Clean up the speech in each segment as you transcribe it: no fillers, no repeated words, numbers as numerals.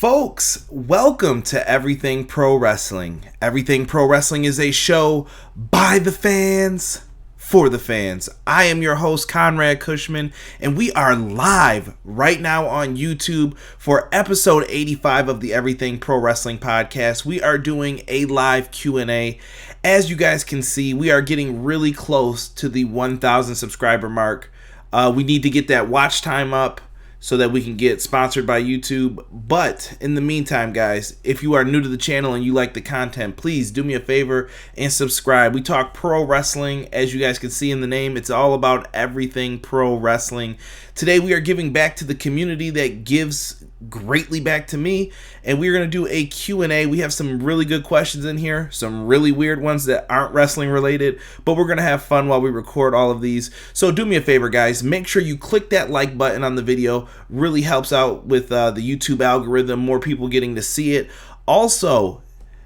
Folks, welcome to Everything Pro Wrestling. Everything Pro Wrestling is a show by the fans, for the fans. I am your host, Conrad Cushman, and we are live right now on YouTube for episode 85 of the Everything Pro Wrestling Podcast. We are doing a live Q&A. As you guys can see, we are getting really close to the 1,000 subscriber mark. We need to get that watch time up so that we can get sponsored by YouTube. But in the meantime, guys, if you are new to the channel and you like the content, please do me a favor and subscribe. We talk pro wrestling. As you guys can see in the name, it's all about everything pro wrestling. Today we are giving back to the community that gives greatly back to me, and we're going to do a Q&A. We have some really good questions in here, some really weird ones that aren't wrestling related, but we're going to have fun while we record all of these. So do me a favor, guys, make sure you click that like button on the video. Really helps out with the YouTube algorithm, more people getting to see it. Also,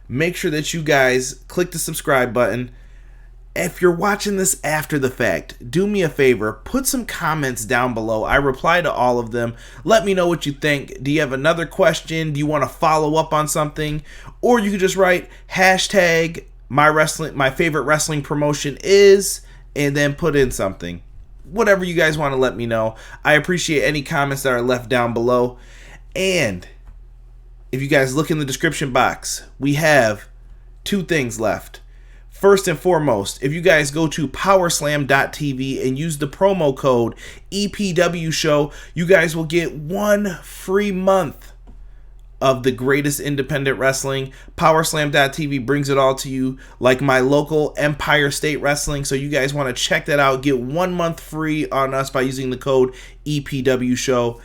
make sure that you guys click the subscribe button. If you're watching this after the fact, do me a favor, put some comments down below. I reply to all of them. Let me know what you think. Do you have another question? Do you want to follow up on something? Or you could just write hashtag my favorite wrestling promotion is, and then put in something. Whatever you guys want to let me know. I appreciate any comments that are left down below. And if you guys look in the description box, we have two things left. First and foremost, if you guys go to powerslam.tv and use the promo code EPWshow, you guys will get 1 free month of the greatest independent wrestling. Powerslam.tv brings it all to you, like my local Empire State Wrestling. So you guys want to check that out. Get 1 month free on us by using the code EPWshow.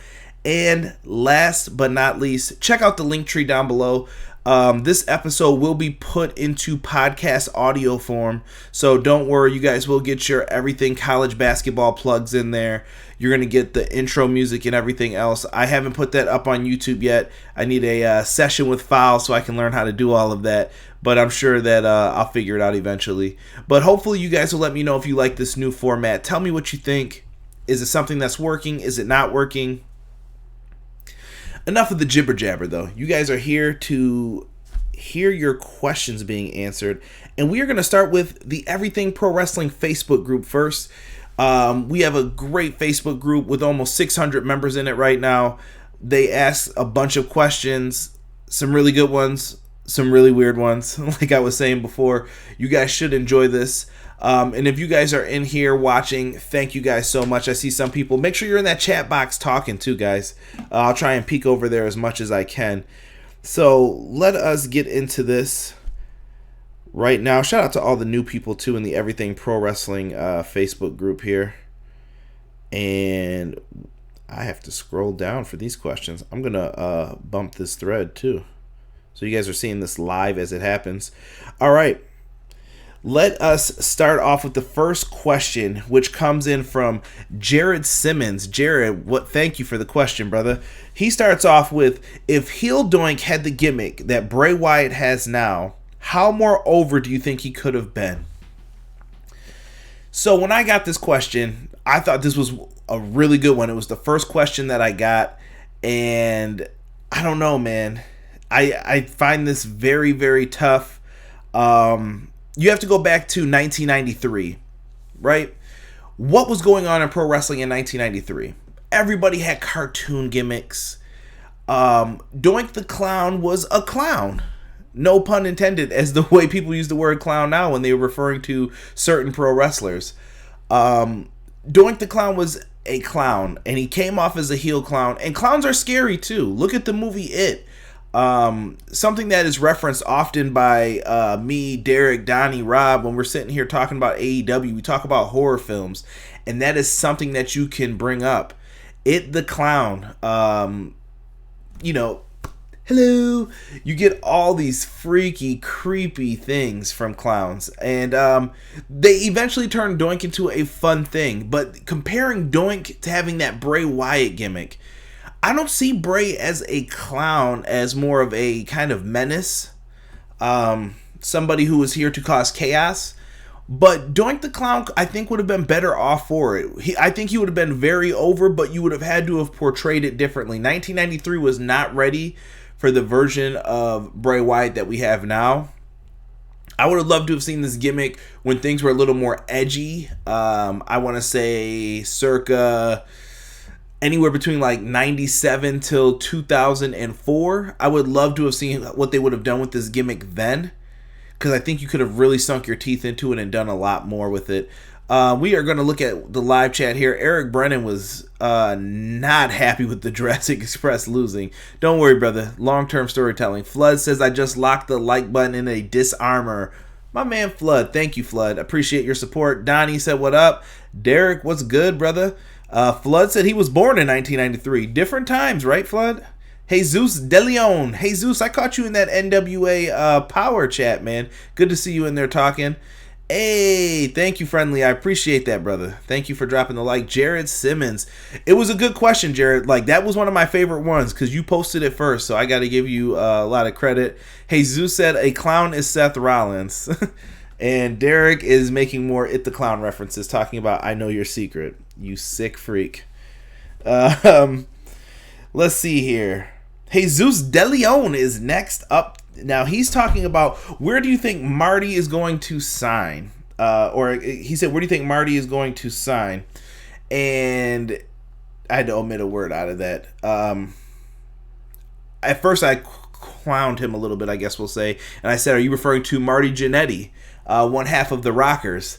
And last but not least, check out the link tree down below. This episode will be put into podcast audio form, so don't worry, you guys will get your everything college basketball plugs in there. You're going to get the intro music and everything else. I haven't put that up on YouTube yet. I need a session with File so I can learn how to do all of that, but I'm sure that I'll figure it out eventually. But hopefully you guys will let me know if you like this new format. Tell me what you think. Is it something that's working? Is it not working? Enough of the jibber jabber, though. You guys are here to hear your questions being answered, and we are going to start with the Everything Pro Wrestling Facebook group first. We have a great Facebook group with almost 600 members in it right now. They ask a bunch of questions, some really good ones, some really weird ones. Like I was saying before, you guys should enjoy this. And if you guys are in here watching, thank you guys so much. I see some people. Make sure you're in that chat box talking too, guys. I'll try and peek over there as much as I can. So let us get into this right now. Shout out to all the new people too in the Everything Pro Wrestling Facebook group here. And I have to scroll down for these questions. I'm going to bump this thread too, so you guys are seeing this live as it happens. All right. Let us start off with the first question, which comes in from Jared Simmons. Jared, thank you for the question, brother. He starts off with, if Heel Doink had the gimmick that Bray Wyatt has now, how more over do you think he could have been? So when I got this question, I thought this was a really good one. It was the first question that I got, and I don't know, man. I find this very, very tough. You have to go back to 1993, right? What was going on in pro wrestling in 1993? Everybody had cartoon gimmicks. Doink the Clown was a clown. No pun intended, as the way people use the word clown now when they were referring to certain pro wrestlers. Doink the Clown was a clown, and he came off as a heel clown. And clowns are scary too. Look at the movie It. Something that is referenced often by me, Derek, Donnie, Rob, when we're sitting here talking about AEW, we talk about horror films, and that is something that you can bring up. It the Clown, hello, you get all these freaky, creepy things from clowns, and they eventually turned Doink into a fun thing. But comparing Doink to having that Bray Wyatt gimmick, I don't see Bray as a clown, as more of a kind of menace, somebody who is here to cause chaos. But Doink the Clown, I think, would have been better off for it. I think he would have been very over, but you would have had to have portrayed it differently. 1993 was not ready for the version of Bray Wyatt that we have now. I would have loved to have seen this gimmick when things were a little more edgy. I want to say circa anywhere between like 97 till 2004. I would love to have seen what they would have done with this gimmick then, because I think you could have really sunk your teeth into it and done a lot more with it. We are going to look at the live chat here. Eric Brennan was not happy with the Jurassic Express losing. Don't worry, brother. Long-term storytelling. Flood says, I just locked the like button in a disarmor. My man Flood. Thank you, Flood. Appreciate your support. Donnie said, what up? Derek, what's good, brother? Flood said he was born in 1993. Different times, right, Flood? Jesus De Leon. Jesus, I caught you in that NWA power chat, man. Good to see you in there talking. Hey, thank you, friendly. I appreciate that, brother. Thank you for dropping the like. Jared Simmons. It was a good question, Jared. Like, that was one of my favorite ones because you posted it first, so I got to give you a lot of credit. Hey, Zeus said a clown is Seth Rollins. And Derek is making more It the Clown references, talking about I Know Your Secret. You sick freak. Let's see here. Jesus De Leon is next up. Now, he's talking about where do you think Marty is going to sign? Or he said, where do you think Marty is going to sign? And I had to omit a word out of that. At first, I clowned him a little bit, I guess we'll say. And I said, are you referring to Marty Jannetty, one half of the Rockers?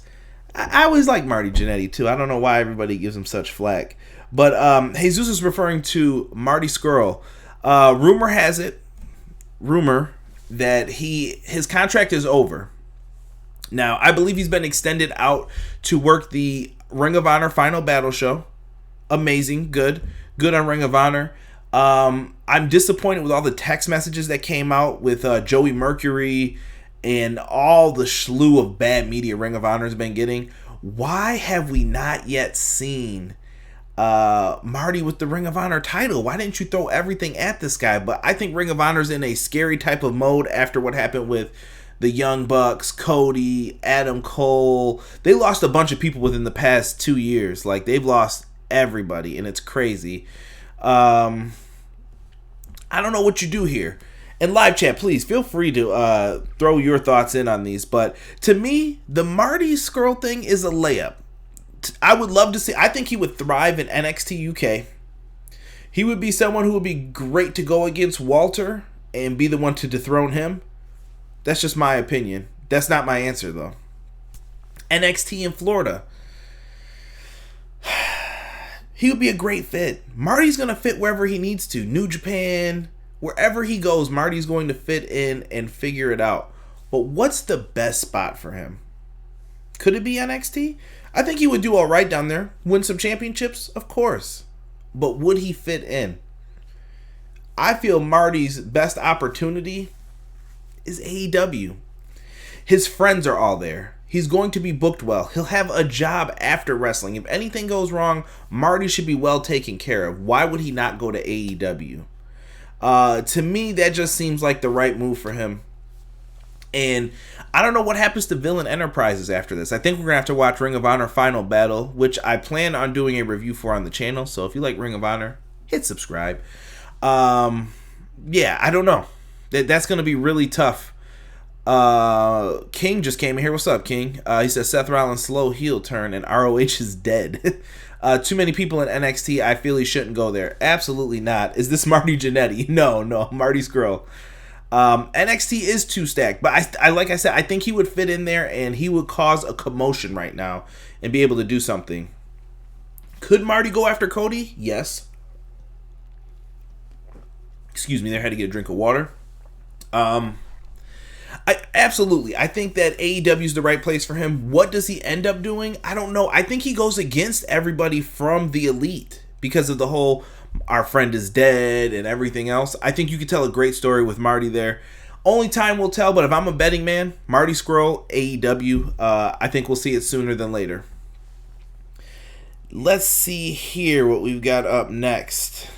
I always like Marty Jannetty, too. I don't know why everybody gives him such flack. But Jesus is referring to Marty Scurll. Rumor has it, that his contract is over. Now, I believe he's been extended out to work the Ring of Honor Final Battle show. Amazing, good on Ring of Honor. I'm disappointed with all the text messages that came out with Joey Mercury and all the slew of bad media Ring of Honor has been getting. Why have we not yet seen Marty with the Ring of Honor title? Why didn't you throw everything at this guy? But I think Ring of Honor's in a scary type of mode after what happened with the Young Bucks, Cody, Adam Cole. They lost a bunch of people within the past 2 years. Like, they've lost everybody, and it's crazy. I don't know what you do here. And live chat, please feel free to throw your thoughts in on these. But to me, the Marty Scurll thing is a layup. I would love to see. I think he would thrive in NXT UK. He would be someone who would be great to go against Walter and be the one to dethrone him. That's just my opinion. That's not my answer, though. NXT in Florida. He would be a great fit. Marty's going to fit wherever he needs to. New Japan, wherever he goes, Marty's going to fit in and figure it out. But what's the best spot for him? Could it be NXT? I think he would do all right down there. Win some championships? Of course. But would he fit in? I feel Marty's best opportunity is AEW. His friends are all there. He's going to be booked well. He'll have a job after wrestling. If anything goes wrong, Marty should be well taken care of. Why would he not go to AEW? To me, that just seems like the right move for him. And I don't know what happens to Villain Enterprises after this. I think we're going to have to watch Ring of Honor Final Battle, which I plan on doing a review for on the channel. So if you like Ring of Honor, hit subscribe. Yeah, I don't know. That's going to be really tough. King just came in here. What's up, King? He says Seth Rollins' slow heel turn and ROH is dead. Too many people in NXT. I feel he shouldn't go there. Absolutely not. Is this Marty Jannetty? No, Marty Scurll. NXT is too stacked, but I like I said, I think he would fit in there and he would cause a commotion right now and be able to do something. Could Marty go after Cody? Yes. Excuse me, there, had to get a drink of water. Absolutely. I think that AEW is the right place for him. What does he end up doing? I don't know. I think he goes against everybody from the Elite because of the whole our friend is dead and everything else. I think you could tell a great story with Marty there. Only time will tell, but if I'm a betting man, Marty Scurll, AEW, I think we'll see it sooner than later. Let's see here what we've got up next.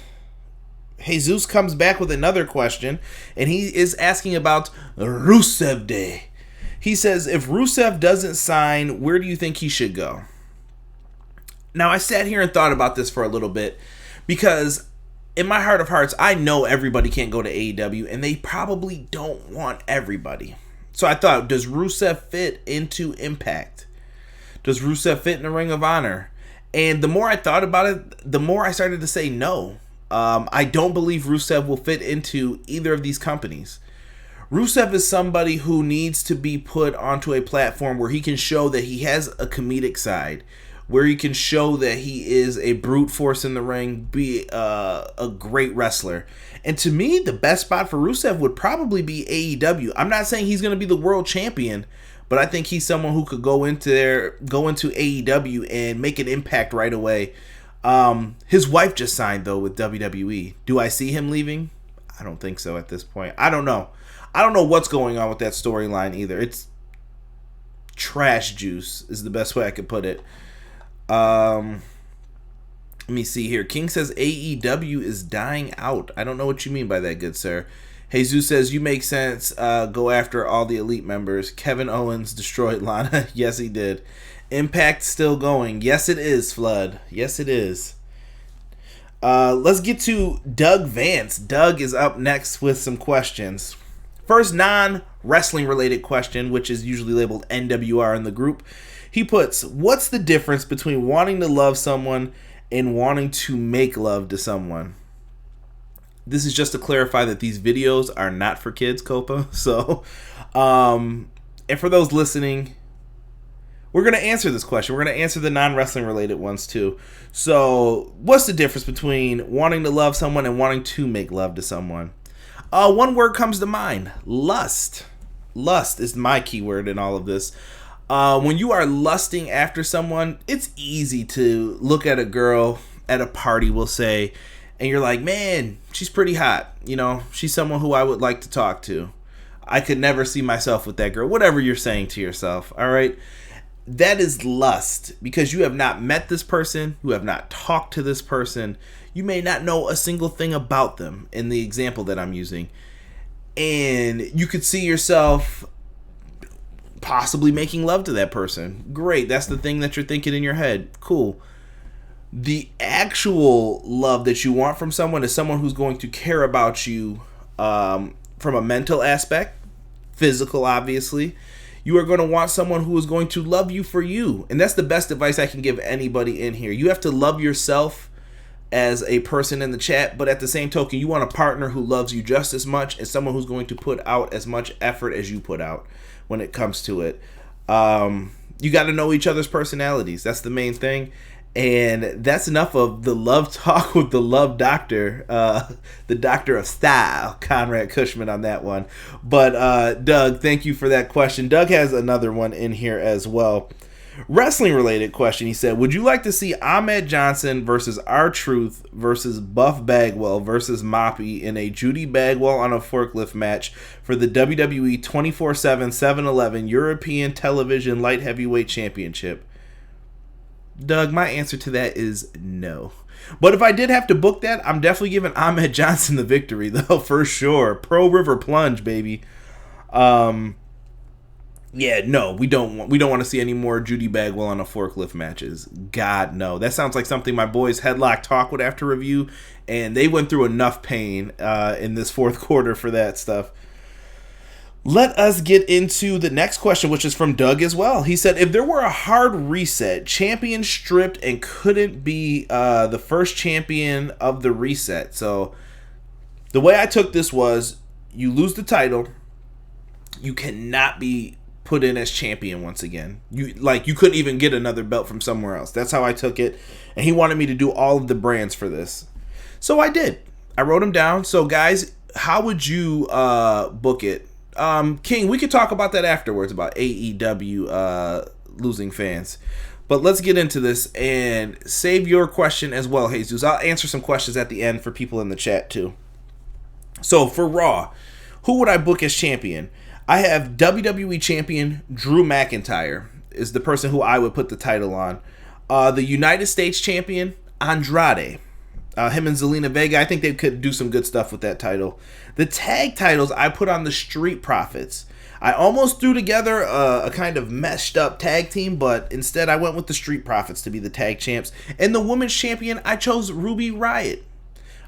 Jesus comes back with another question, and he is asking about Rusev Day. He says, if Rusev doesn't sign, where do you think he should go? Now, I sat here and thought about this for a little bit, because in my heart of hearts, I know everybody can't go to AEW, and they probably don't want everybody. So I thought, does Rusev fit into Impact? Does Rusev fit in the Ring of Honor? And the more I thought about it, the more I started to say no. I don't believe Rusev will fit into either of these companies. Rusev is somebody who needs to be put onto a platform where he can show that he has a comedic side, where he can show that he is a brute force in the ring, be a great wrestler. And to me, the best spot for Rusev would probably be AEW. I'm not saying he's going to be the world champion, but I think he's someone who could go into AEW and make an impact right away. His wife just signed, though, with WWE. Do I see him leaving? I don't think so at this point. I don't know. I don't know what's going on with that storyline either. It's trash juice is the best way I could put it. Let me see here. King says AEW is dying out. I don't know what you mean by that, good sir. Jesus says, you make sense. Go after all the elite members. Kevin Owens destroyed Lana. Yes, he did. Impact still going. Yes, it is, Flood. Yes, it is. Let's get to Doug Vance. Doug is up next with some questions. First non-wrestling related question, which is usually labeled NWR in the group. He puts, what's the difference between wanting to love someone and wanting to make love to someone? This is just to clarify that these videos are not for kids, Copa. So, and for those listening, we're going to answer this question. We're going to answer the non-wrestling related ones too. So, what's the difference between wanting to love someone and wanting to make love to someone? One word comes to mind. Lust. Lust is my keyword in all of this. When you are lusting after someone, it's easy to look at a girl at a party, we'll say, and you're like, man, she's pretty hot. You know, she's someone who I would like to talk to. I could never see myself with that girl. Whatever you're saying to yourself, all right? That is lust because you have not met this person. You have not talked to this person. You may not know a single thing about them in the example that I'm using. And you could see yourself possibly making love to that person. Great. That's the thing that you're thinking in your head. Cool. The actual love that you want from someone is someone who's going to care about you from a mental aspect, physical, obviously. You are going to want someone who is going to love you for you. And that's the best advice I can give anybody in here. You have to love yourself as a person in the chat, but at the same token, you want a partner who loves you just as much as someone who's going to put out as much effort as you put out when it comes to it. You got to know each other's personalities. That's the main thing. And that's enough of the love talk with the love doctor, the doctor of style, Conrad Cushman on that one. But Doug, thank you for that question. Doug has another one in here as well. Wrestling related question. He said, would you like to see Ahmed Johnson versus R-Truth versus Buff Bagwell versus Moppy in a Judy Bagwell on a forklift match for the WWE 24/7 7-Eleven European Television Light Heavyweight Championship? Doug, my answer to that is no. But if I did have to book that, I'm definitely giving Ahmed Johnson the victory, though, for sure. Pro River Plunge, baby. Yeah, no, we don't want to see any more Judy Bagwell on a forklift matches. God, no. That sounds like something my boys Headlock Talk would have to review, and they went through enough pain in this fourth quarter for that stuff. Let us get into the next question, which is from Doug as well. He said, if there were a hard reset, champion stripped and couldn't be the first champion of the reset. So the way I took this was, you lose the title, you cannot be put in as champion once again. You couldn't even get another belt from somewhere else. That's how I took it. And he wanted me to do all of the brands for this. So I did. I wrote them down. So guys, how would you book it? King, we could talk about that afterwards, about AEW losing fans. But let's get into this and save your question as well, Jesus. I'll answer some questions at the end for people in the chat too. So for Raw, who would I book as champion? I have WWE champion Drew McIntyre is the person who I would put the title on. The United States champion, Andrade. Him and Zelina Vega, I think they could do some good stuff with that title. The tag titles I put on the Street Profits. I almost threw together a kind of meshed up tag team, but instead I went with the Street Profits to be the tag champs. And the women's champion, I chose Ruby Riott.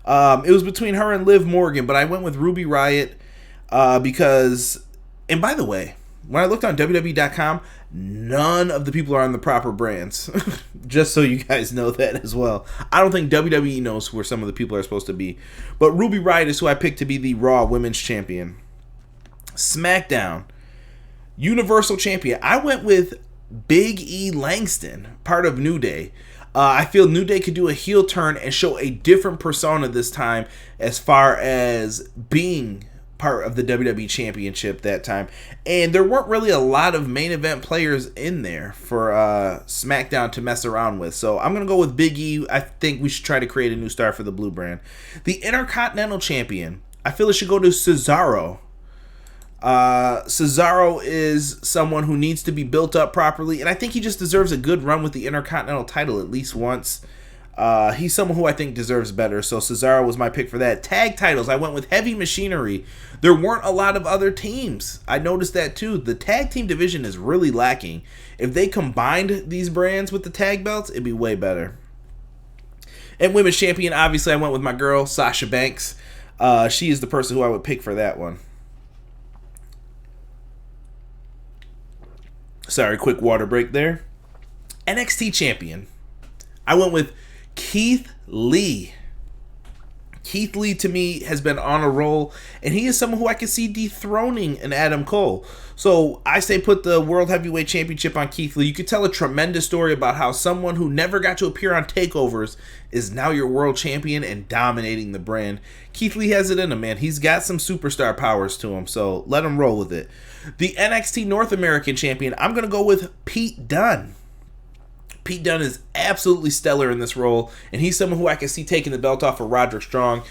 It was between her and Liv Morgan, but I went with Ruby Riott because, and by the way, when I looked on WWE.com, none of the people are on the proper brands. Just so you guys know that as well. I don't think WWE knows where some of the people are supposed to be. But Ruby Riott is who I picked to be the Raw Women's Champion. SmackDown Universal Champion. I went with Big E Langston, part of New Day. I feel New Day could do a heel turn and show a different persona this time as far as being part of the WWE Championship that time. And there weren't really a lot of main event players in there for SmackDown to mess around with. So I'm going to go with Big E. I think we should try to create a new star for the Blue brand. The Intercontinental Champion. I feel it should go to Cesaro. Cesaro is someone who needs to be built up properly, and I think he just deserves a good run with the Intercontinental title at least once. He's someone who I think deserves better, so Cesaro was my pick for that. Tag titles, I went with Heavy Machinery. There weren't a lot of other teams. I noticed that too. The tag team division is really lacking. If they combined these brands with the tag belts, it'd be way better. And Women's Champion, obviously I went with my girl, Sasha Banks. She is the person who I would pick for that one. Sorry, quick water break there. NXT Champion. I went with Keith Lee. Keith Lee, to me, has been on a roll, and he is someone who I can see dethroning an Adam Cole. So I say put the World Heavyweight Championship on Keith Lee. You could tell a tremendous story about how someone who never got to appear on takeovers is now your world champion and dominating the brand. Keith Lee has it in him, man. He's got some superstar powers to him, so let him roll with it. The NXT North American Champion, I'm going to go with Pete Dunne. Pete Dunne is absolutely stellar in this role, and he's someone who I can see taking the belt off of Roderick Strong.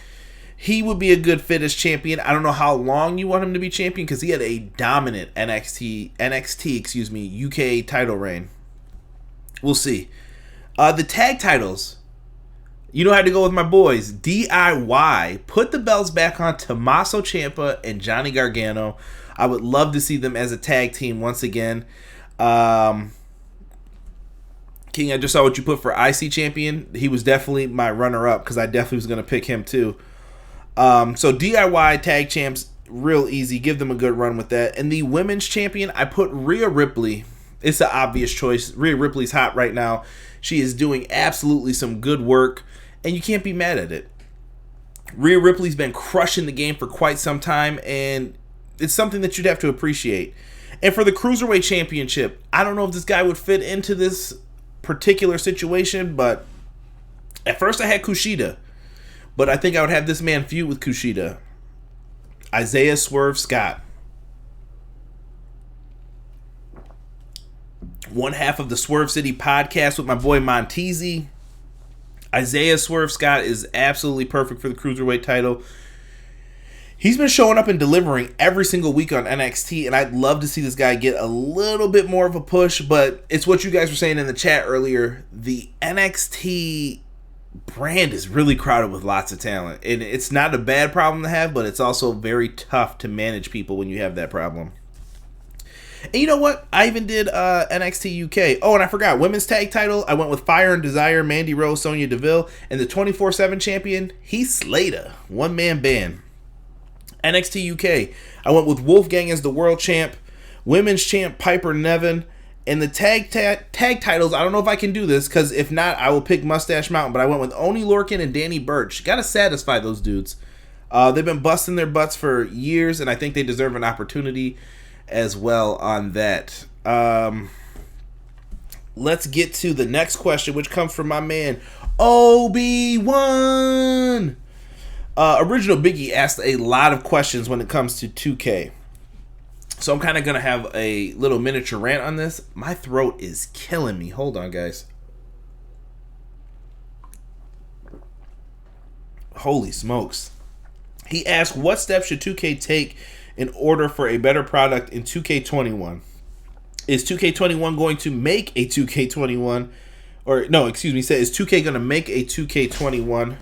He would be a good fit as champion. I don't know how long you want him to be champion because he had a dominant NXT UK title reign. We'll see. The tag titles, you know how to go with my boys. DIY, put the belts back on Tommaso Ciampa and Johnny Gargano. I would love to see them as a tag team once again. King, I just saw what you put for IC champion. He was definitely my runner-up because I definitely was going to pick him too. So DIY tag champs, real easy. Give them a good run with that. And the women's champion, I put Rhea Ripley. It's an obvious choice. Rhea Ripley's hot right now. She is doing absolutely some good work, and you can't be mad at it. Rhea Ripley's been crushing the game for quite some time, and it's something that you'd have to appreciate. And for the Cruiserweight Championship, I don't know if this guy would fit into this particular situation, but at first I had Kushida, but I think I would have this man feud with Kushida. Isaiah Swerve Scott. One half of the Swerve City podcast with my boy Montezi. Isaiah Swerve Scott is absolutely perfect for the Cruiserweight title. He's been showing up and delivering every single week on NXT, and I'd love to see this guy get a little bit more of a push, but it's what you guys were saying in the chat earlier. The NXT brand is really crowded with lots of talent, and it's not a bad problem to have, but it's also very tough to manage people when you have that problem. And you know what? I even did NXT UK. Oh, and I forgot. Women's tag title, I went with Fire and Desire, Mandy Rose, Sonya Deville, and the 24/7 champion, Heath Slater. One-man band. NXT UK, I went with Wolfgang as the world champ, women's champ Piper Niven, and the tag titles, I don't know if I can do this, because if not, I will pick Mustache Mountain, but I went with Oney Lorcan and Danny Burch. Got to satisfy those dudes. They've been busting their butts for years, and I think they deserve an opportunity as well on that. Let's get to the next question, which comes from my man, Obi-Wan. Original Biggie asked a lot of questions when it comes to 2K. So I'm kind of going to have a little miniature rant on this. My throat is killing me. Hold on, guys. Holy smokes. He asked, what steps should 2K take in order for a better product in 2K21? Is 2K21 going to make a 2K21? Or, no, excuse me. Is 2K going to make a 2K21?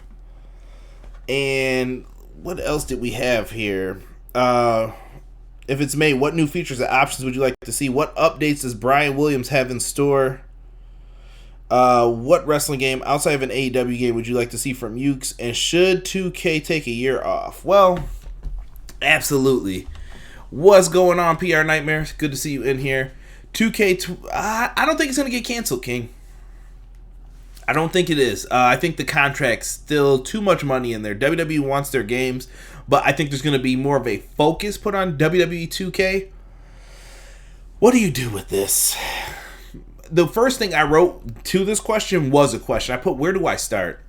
And what else did we have here? If it's made, what new features and options would you like to see? What updates does Brian Williams have in store? What wrestling game outside of an AEW game would you like to see from Ukes? And should 2K take a year off? Well, absolutely. What's going on, PR Nightmare? Good to see you in here. 2K, I don't think it's going to get canceled, King. I don't think it is. I think the contract's still too much money in there. WWE wants their games, but I think there's going to be more of a focus put on WWE 2K. What do you do with this? The first thing I wrote to this question was a question. I put, where do I start?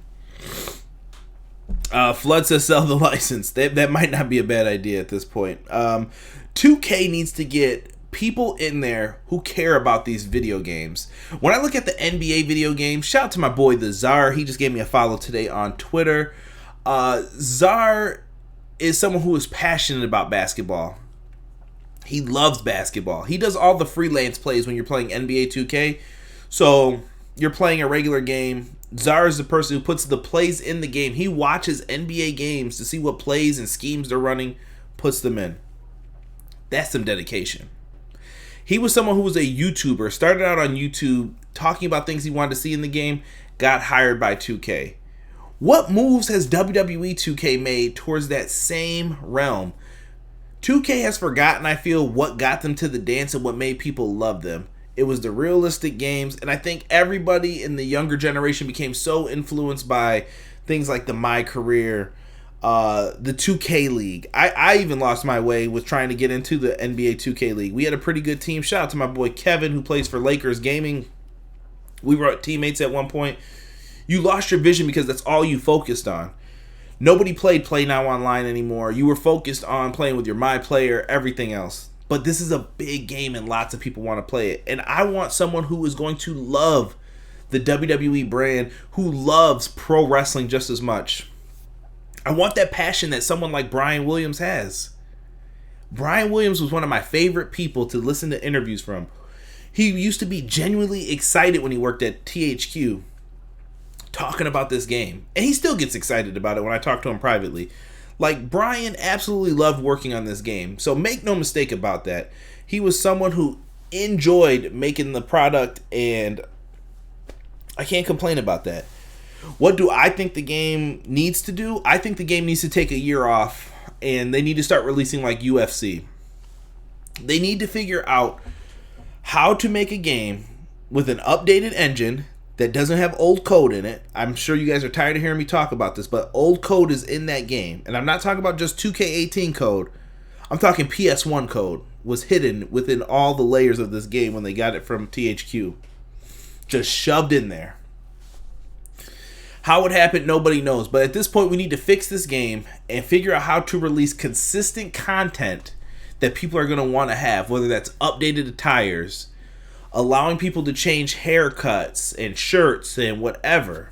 Flood says sell the license. That might not be a bad idea at this point. 2K needs to get people in there who care about these video games. When I look at the NBA video games, shout out to my boy the Czar. He just gave me a follow today on Twitter. Czar is someone who is passionate about basketball. He loves basketball. He does all the freelance plays when you're playing NBA 2K. So you're playing a regular game. Czar is the person who puts the plays in the game. He watches NBA games to see what plays and schemes they're running, puts them in. That's some dedication. He was someone who was a YouTuber, started out on YouTube talking about things he wanted to see in the game, got hired by 2K. What moves has WWE 2K made towards that same realm? 2K has forgotten, I feel, what got them to the dance and what made people love them. It was the realistic games, and I think everybody in the younger generation became so influenced by things like the My Career, the 2K League. I even lost my way with trying to get into the NBA 2K League. We had a pretty good team. Shout out to my boy Kevin, who plays for Lakers Gaming. We were teammates at one point. You lost your vision because that's all you focused on. Nobody played Play Now Online anymore. You were focused on playing with your My Player, everything else. But this is a big game and lots of people want to play it. And I want someone who is going to love the WWE brand, who loves pro wrestling just as much. I want that passion that someone like Brian Williams has. Brian Williams was one of my favorite people to listen to interviews from. He used to be genuinely excited when he worked at THQ talking about this game. And he still gets excited about it when I talk to him privately. Like, Brian absolutely loved working on this game. So make no mistake about that. He was someone who enjoyed making the product, and I can't complain about that. What do I think the game needs to do? I think the game needs to take a year off, and they need to start releasing like UFC. They need to figure out how to make a game with an updated engine that doesn't have old code in it. I'm sure you guys are tired of hearing me talk about this, but old code is in that game. And I'm not talking about just 2K18 code. I'm talking PS1 code was hidden within all the layers of this game when they got it from THQ. Just shoved in there. How it happened, nobody knows. But at this point, we need to fix this game and figure out how to release consistent content that people are going to want to have, whether that's updated attires, allowing people to change haircuts and shirts and whatever.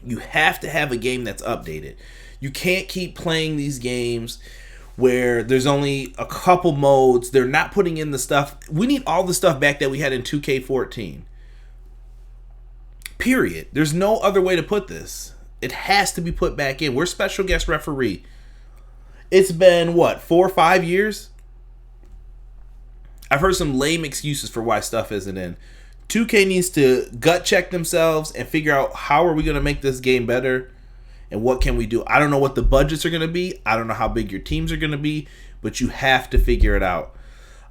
You have to have a game that's updated. You can't keep playing these games where there's only a couple modes. They're not putting in the stuff. We need all the stuff back that we had in 2K14. Period. There's no other way to put this. It has to be put back in. We're special guest referee. It's been, 4 or 5 years? I've heard some lame excuses for why stuff isn't in. 2K needs to gut check themselves and figure out how are we going to make this game better and what can we do. I don't know what the budgets are going to be. I don't know how big your teams are going to be, but you have to figure it out.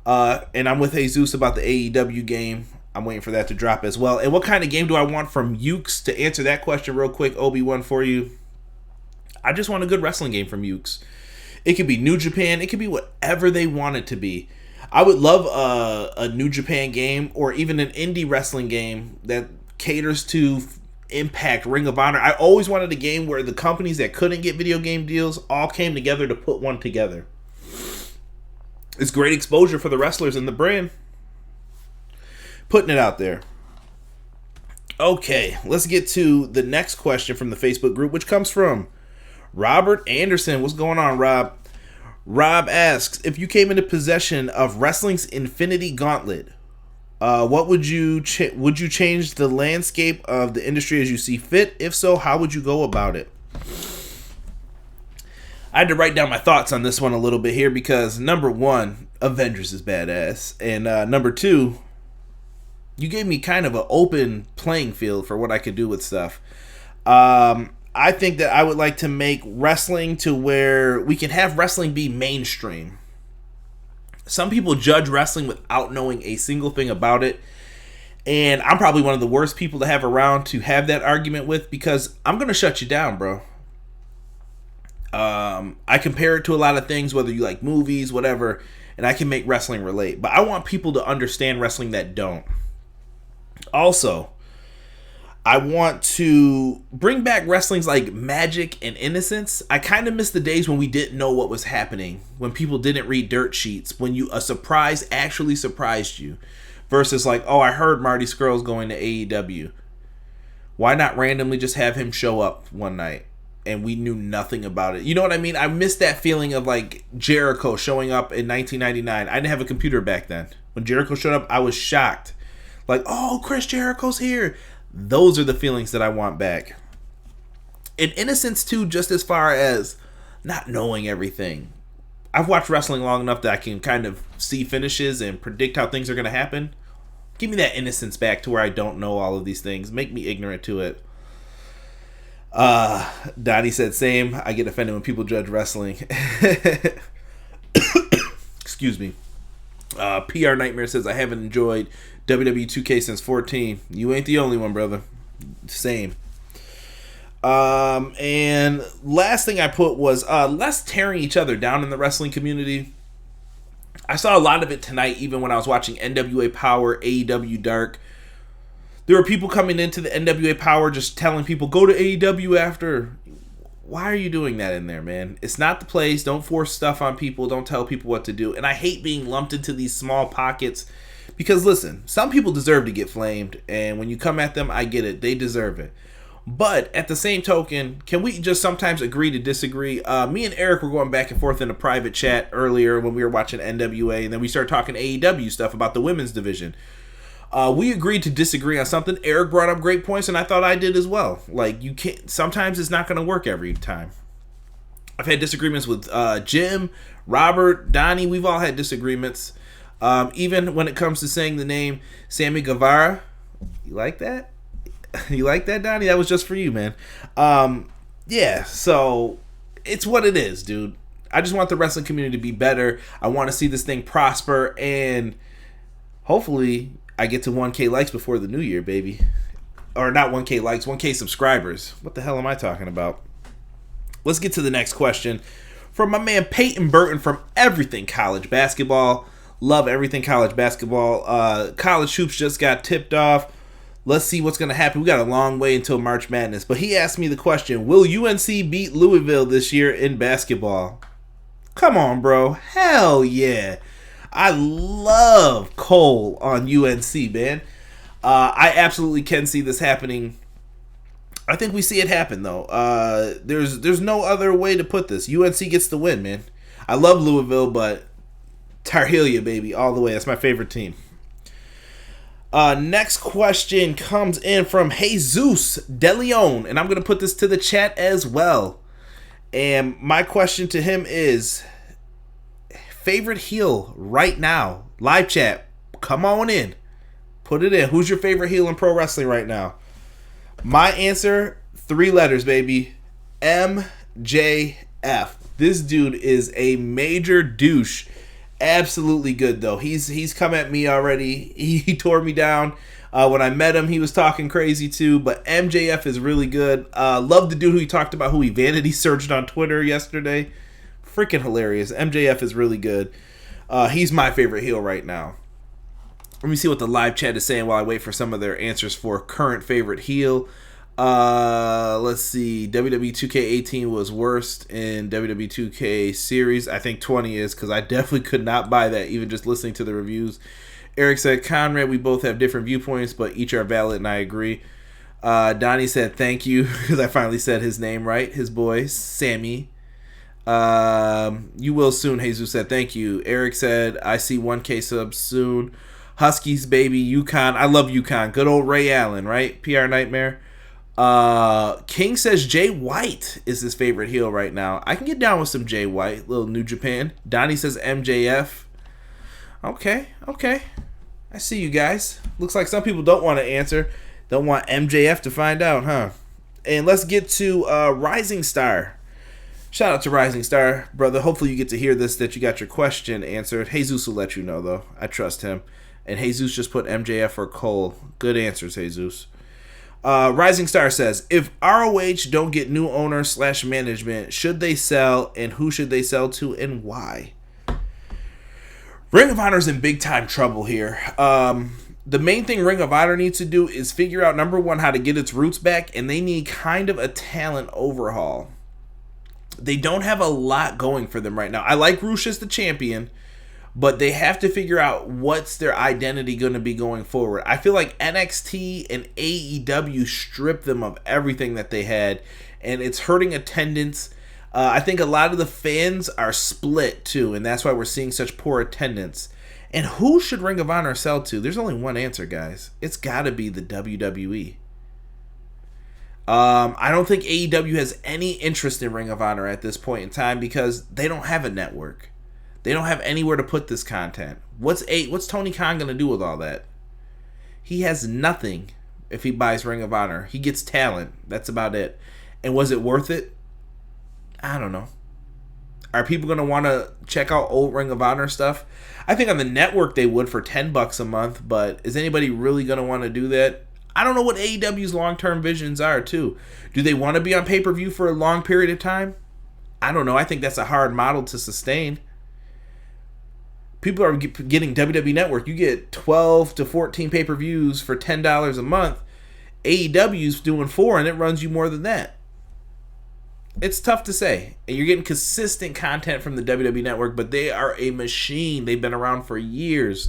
And I'm with Jesus about the AEW game. I'm waiting for that to drop as well. And what kind of game do I want from Ukes? To answer that question real quick, Obi-Wan, for you. I just want a good wrestling game from Ukes. It could be New Japan. It could be whatever they want it to be. I would love a New Japan game or even an indie wrestling game that caters to Impact, Ring of Honor. I always wanted a game where the companies that couldn't get video game deals all came together to put one together. It's great exposure for the wrestlers and the brand. Putting it out there. Okay, let's get to the next question from the Facebook group, which comes from Robert Anderson. What's going on, Rob? Rob asks, if you came into possession of wrestling's Infinity Gauntlet, what would you would you change the landscape of the industry as you see fit? If so, how would you go about it? I had to write down my thoughts on this one a little bit here because, number one, Avengers is badass. And number two, You gave me kind of an open playing field for what I could do with stuff. I think that I would like to make wrestling to where we can have wrestling be mainstream. Some people judge wrestling without knowing a single thing about it. And I'm probably one of the worst people to have around to have that argument with, because I'm going to shut you down, bro. I compare it to a lot of things, whether you like movies, whatever, and I can make wrestling relate. But I want people to understand wrestling that don't. Also, I want to bring back wrestling's like magic and innocence. I kind of miss the days when we didn't know what was happening, when people didn't read dirt sheets, when a surprise actually surprised you, versus like, oh, I heard Marty Scurll's going to AEW. Why not randomly just have him show up one night and we knew nothing about it? You know what I mean? I miss that feeling of like Jericho showing up in 1999. I didn't have a computer back then. When Jericho showed up, I was shocked. Like, oh, Chris Jericho's here. Those are the feelings that I want back. And innocence too, just as far as not knowing everything. I've watched wrestling long enough that I can kind of see finishes and predict how things are going to happen. Give me that innocence back to where I don't know all of these things. Make me ignorant to it. Donnie said same. I get offended when people judge wrestling. Excuse me. PR Nightmare says, I haven't enjoyed WWE 2K since 14. You ain't the only one, brother. Same. And last thing I put was less tearing each other down in the wrestling community. I saw a lot of it tonight, even when I was watching NWA Power, AEW Dark. There were people coming into the NWA Power just telling people, go to AEW after. Why are you doing that in there, man? It's not the place. Don't force stuff on people. Don't tell people what to do. And I hate being lumped into these small pockets because, listen, some people deserve to get flamed. And when you come at them, I get it. They deserve it. But at the same token, can we just sometimes agree to disagree? Me and Eric were going back and forth in a private chat earlier when we were watching NWA. And then we started talking AEW stuff about the women's division. We agreed to disagree on something. Eric brought up great points, and I thought I did as well. Like, you can't. Sometimes it's not going to work every time. I've had disagreements with Jim, Robert, Donnie. We've all had disagreements. Even when it comes to saying the name Sammy Guevara. You like that? You like that, Donnie? That was just for you, man. Yeah, so it's what it is, dude. I just want the wrestling community to be better. I want to see this thing prosper, and hopefully I get to 1K likes before the new year, baby. Or not 1K likes, 1K subscribers. What the hell am I talking about? Let's get to the next question. From my man Peyton Burton from Everything College Basketball. Love Everything College Basketball. College hoops just got tipped off. Let's see what's going to happen. We got a long way until March Madness. But he asked me the question, will UNC beat Louisville this year in basketball? Come on, bro. Hell yeah. I love Cole on UNC, man. I absolutely can see this happening. I think we see it happen, though. There's no other way to put this. UNC gets the win, man. I love Louisville, but Tar Heel ya, baby, all the way. That's my favorite team. Next question comes in from Jesus De Leon, and I'm going to put this to the chat as well. And my question to him is, favorite heel right now? Live chat, come on in. Put it in. Who's your favorite heel in pro wrestling right now? My answer, 3 letters, baby. MJF. This dude is a major douche. Absolutely good, though. He's come at me already. He tore me down. When I met him, he was talking crazy too. But MJF is really good. Love the dude who he talked about, who he vanity searched on Twitter yesterday. Freaking hilarious. MJF is really good. He's my favorite heel right now. Let me see what the live chat is saying while I wait for some of their answers for current favorite heel. Let's see. WWE 2K18 was worst in WWE 2K series. I think 20 is, because I definitely could not buy that, even just listening to the reviews. Eric said, Conrad, we both have different viewpoints, but each are valid, and I agree. Donnie said, thank you, because I finally said his name right. His boy, Sammy. You will soon, Jesus said, thank you. Eric said, I see 1K subs soon. Huskies, baby, UConn. I love UConn. Good old Ray Allen, right? PR Nightmare. King says Jay White is his favorite heel right now. I can get down with some Jay White, little New Japan. Donnie says MJF. Okay. I see you guys. Looks like some people don't want to answer. Don't want MJF to find out, huh? And let's get to Rising Star. Shout out to Rising Star, brother. Hopefully you get to hear this, that you got your question answered. Jesus will let you know, though. I trust him. And Jesus just put MJF or Cole. Good answers, Jesus. Rising Star says, if ROH don't get new owners / management, should they sell, and who should they sell to, and why? Ring of Honor's in big time trouble here. The main thing Ring of Honor needs to do is figure out, number one, how to get its roots back, and they need kind of a talent overhaul. They don't have a lot going for them right now. I like Rush as the champion, but they have to figure out what's their identity going to be going forward. I feel like NXT and AEW stripped them of everything that they had, and it's hurting attendance. I think a lot of the fans are split too, and that's why we're seeing such poor attendance. And who should Ring of Honor sell to? There's only one answer, guys. It's got to be the WWE. I don't think AEW has any interest in Ring of Honor at this point in time because they don't have a network. They don't have anywhere to put this content. What's Tony Khan going to do with all that? He has nothing if he buys Ring of Honor. He gets talent. That's about it. And was it worth it? I don't know. Are people going to want to check out old Ring of Honor stuff? I think on the network they would for $10 a month, but is anybody really going to want to do that? I don't know what AEW's long-term visions are, too. Do they want to be on pay-per-view for a long period of time? I don't know. I think that's a hard model to sustain. People are getting WWE Network. You get 12 to 14 pay-per-views for $10 a month. AEW's doing 4, and it runs you more than that. It's tough to say. And you're getting consistent content from the WWE Network, but they are a machine. They've been around for years.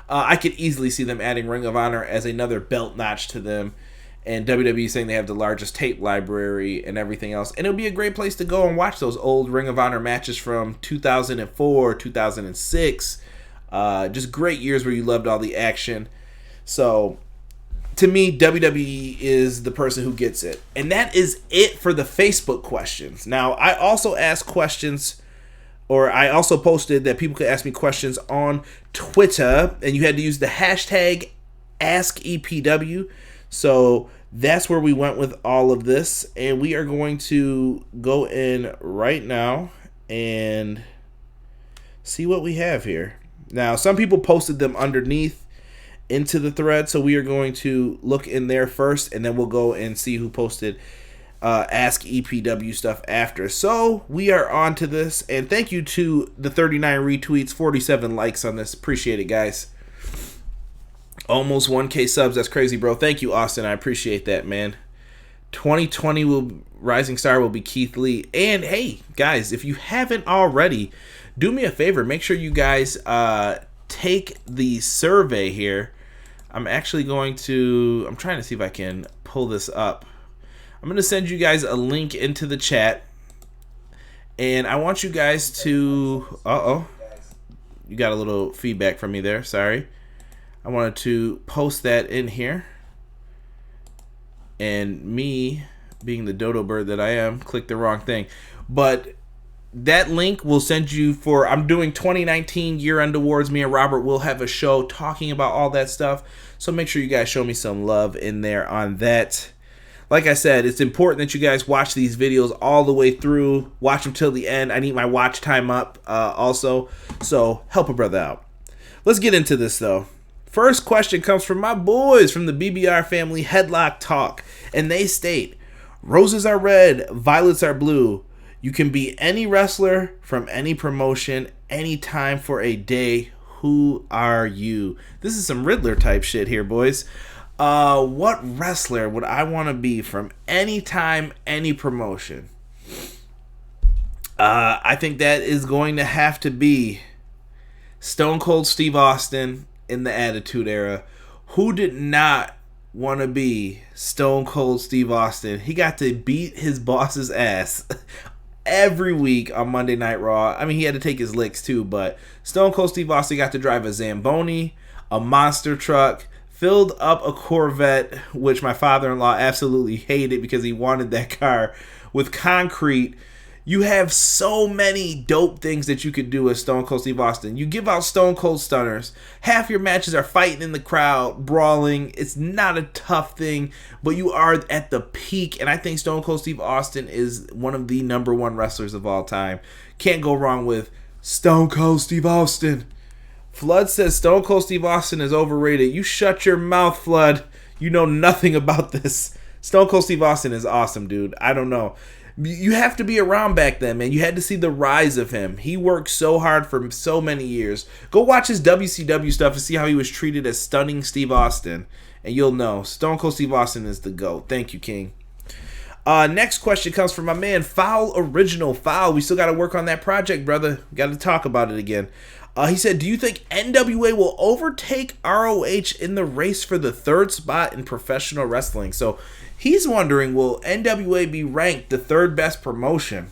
I could easily see them adding Ring of Honor as another belt notch to them. And WWE saying they have the largest tape library and everything else. And it'll be a great place to go and watch those old Ring of Honor matches from 2004, 2006. Just great years where you loved all the action. So, to me, WWE is the person who gets it. And that is it for the Facebook questions. Now, I also asked questions, or I also posted that people could ask me questions on Twitter, and you had to use the hashtag AskEPW. So that's where we went with all of this, and we are going to go in right now and see what we have here. Now, some people posted them underneath into the thread, so we are going to look in there first, and then we'll go and see who posted Ask EPW stuff after. So we are on to this, and thank you to the 39 retweets, 47 likes on this. Appreciate it, guys. Almost 1K subs. That's crazy, bro. Thank you, Austin. I appreciate that, man. 2020 Rising Star will be Keith Lee. And hey, guys, if you haven't already, do me a favor. Make sure you guys take the survey here. I'm actually going to... I'm trying to see if I can pull this up. I'm going to send you guys a link into the chat. And I want you guys to... Uh-oh. You got a little feedback from me there. Sorry. I wanted to post that in here. And me, being the dodo bird that I am, clicked the wrong thing. But that link will send you for... I'm doing 2019 year-end awards. Me and Robert will have a show talking about all that stuff. So make sure you guys show me some love in there on that. Like I said, it's important that you guys watch these videos all the way through. Watch them till the end. I need my watch time up also. So help a brother out. Let's get into this, though. First question comes from my boys from the BBR family Headlock Talk. And they state, roses are red, violets are blue. You can be any wrestler from any promotion, anytime for a day. Who are you? This is some Riddler type shit here, boys. What wrestler would I want to be from any time, any promotion? I think that is going to have to be Stone Cold Steve Austin in the Attitude Era. Who did not want to be Stone Cold Steve Austin? He got to beat his boss's ass every week on Monday Night Raw. I mean, he had to take his licks too, but Stone Cold Steve Austin got to drive a Zamboni, a monster truck, filled up a Corvette, which my father-in-law absolutely hated because he wanted that car, with concrete, You have so many dope things that you could do as Stone Cold Steve Austin. You give out Stone Cold Stunners. Half your matches are fighting in the crowd, brawling. It's not a tough thing, but you are at the peak. And I think Stone Cold Steve Austin is one of the number one wrestlers of all time. Can't go wrong with Stone Cold Steve Austin. Flood says Stone Cold Steve Austin is overrated. You shut your mouth, Flood. You know nothing about this. Stone Cold Steve Austin is awesome, dude. I don't know. You have to be around back then, man. You had to see the rise of him. He worked so hard for so many years. Go watch his WCW stuff and see how he was treated as Stunning Steve Austin. And you'll know. Stone Cold Steve Austin is the GOAT. Thank you, King. Next question comes from my man, Foul Original. Foul, we still got to work on that project, brother. Got to talk about it again. He said, do you think NWA will overtake ROH in the race for the third spot in professional wrestling? So he's wondering, will NWA be ranked the third best promotion?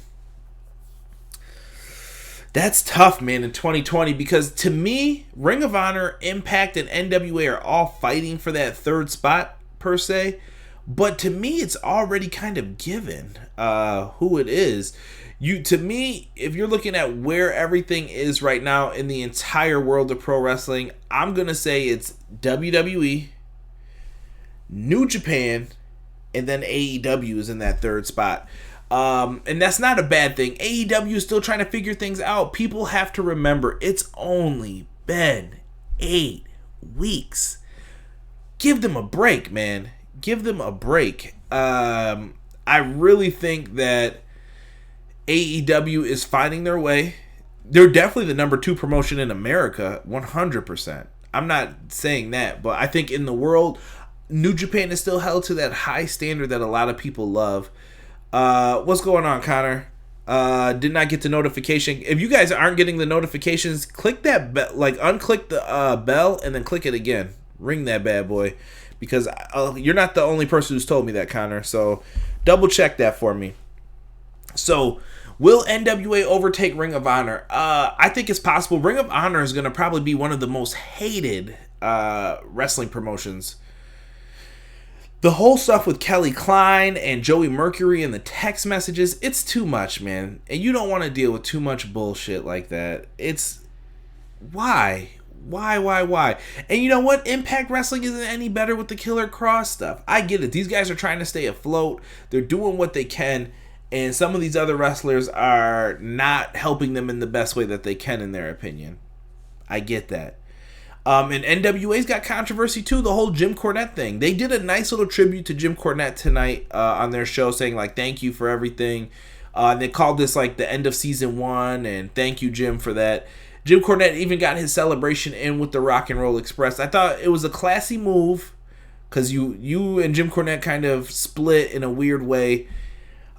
That's tough, man, in 2020, because to me, Ring of Honor, Impact, and NWA are all fighting for that third spot, per se. But to me, it's already kind of given who it is. To me, if you're looking at where everything is right now in the entire world of pro wrestling, I'm going to say it's WWE, New Japan, and then AEW is in that third spot. And that's not a bad thing. AEW is still trying to figure things out. People have to remember, it's only been 8 weeks. Give them a break, man. Give them a break. I really think that AEW is finding their way. They're definitely the number 2 promotion in America, 100%. I'm not saying that, but I think in the world, New Japan is still held to that high standard that a lot of people love. What's going on, Connor? Did not get the notification. If you guys aren't getting the notifications, click that unclick the bell and then click it again. Ring that bad boy, because you're not the only person who's told me that, Connor. So double check that for me. So, will NWA overtake Ring of Honor? I think it's possible. Ring of Honor is going to probably be one of the most hated wrestling promotions. The whole stuff with Kelly Klein and Joey Mercury and the text messages, it's too much, man. And you don't want to deal with too much bullshit like that. Why? And you know what? Impact Wrestling isn't any better with the Killer Cross stuff. I get it. These guys are trying to stay afloat. They're doing what they can. And some of these other wrestlers are not helping them in the best way that they can, in their opinion. I get that. And NWA's got controversy too, the whole Jim Cornette thing. They did a nice little tribute to Jim Cornette tonight on their show, saying like, thank you for everything. And they called this like the end of season 1, and thank you, Jim, for that. Jim Cornette even got his celebration in with the Rock and Roll Express. I thought it was a classy move, because you and Jim Cornette kind of split in a weird way.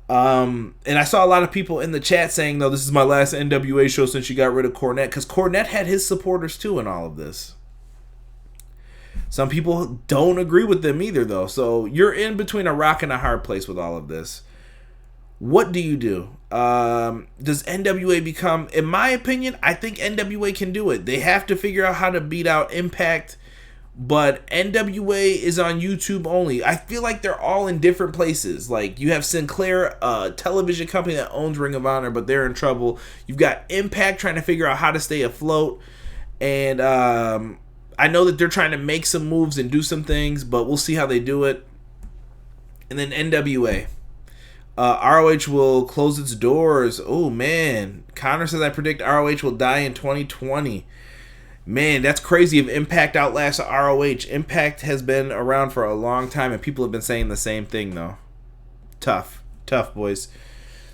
And I saw a lot of people in the chat saying, though, this is my last NWA show since you got rid of Cornette, because Cornette had his supporters too in all of this. Some people don't agree with them either, though. So you're in between a rock and a hard place with all of this. What do you do? Does NWA become, in my opinion, I think NWA can do it. They have to figure out how to beat out Impact, but NWA is on YouTube only. I feel like they're all in different places. Like, you have Sinclair, a television company that owns Ring of Honor, but they're in trouble. You've got Impact trying to figure out how to stay afloat. And I know that they're trying to make some moves and do some things, but we'll see how they do it. And then NWA. ROH will close its doors. Oh, man. Connor says, I predict ROH will die in 2020. Man, that's crazy if Impact outlasts ROH. Impact has been around for a long time, and people have been saying the same thing, though. Tough, boys.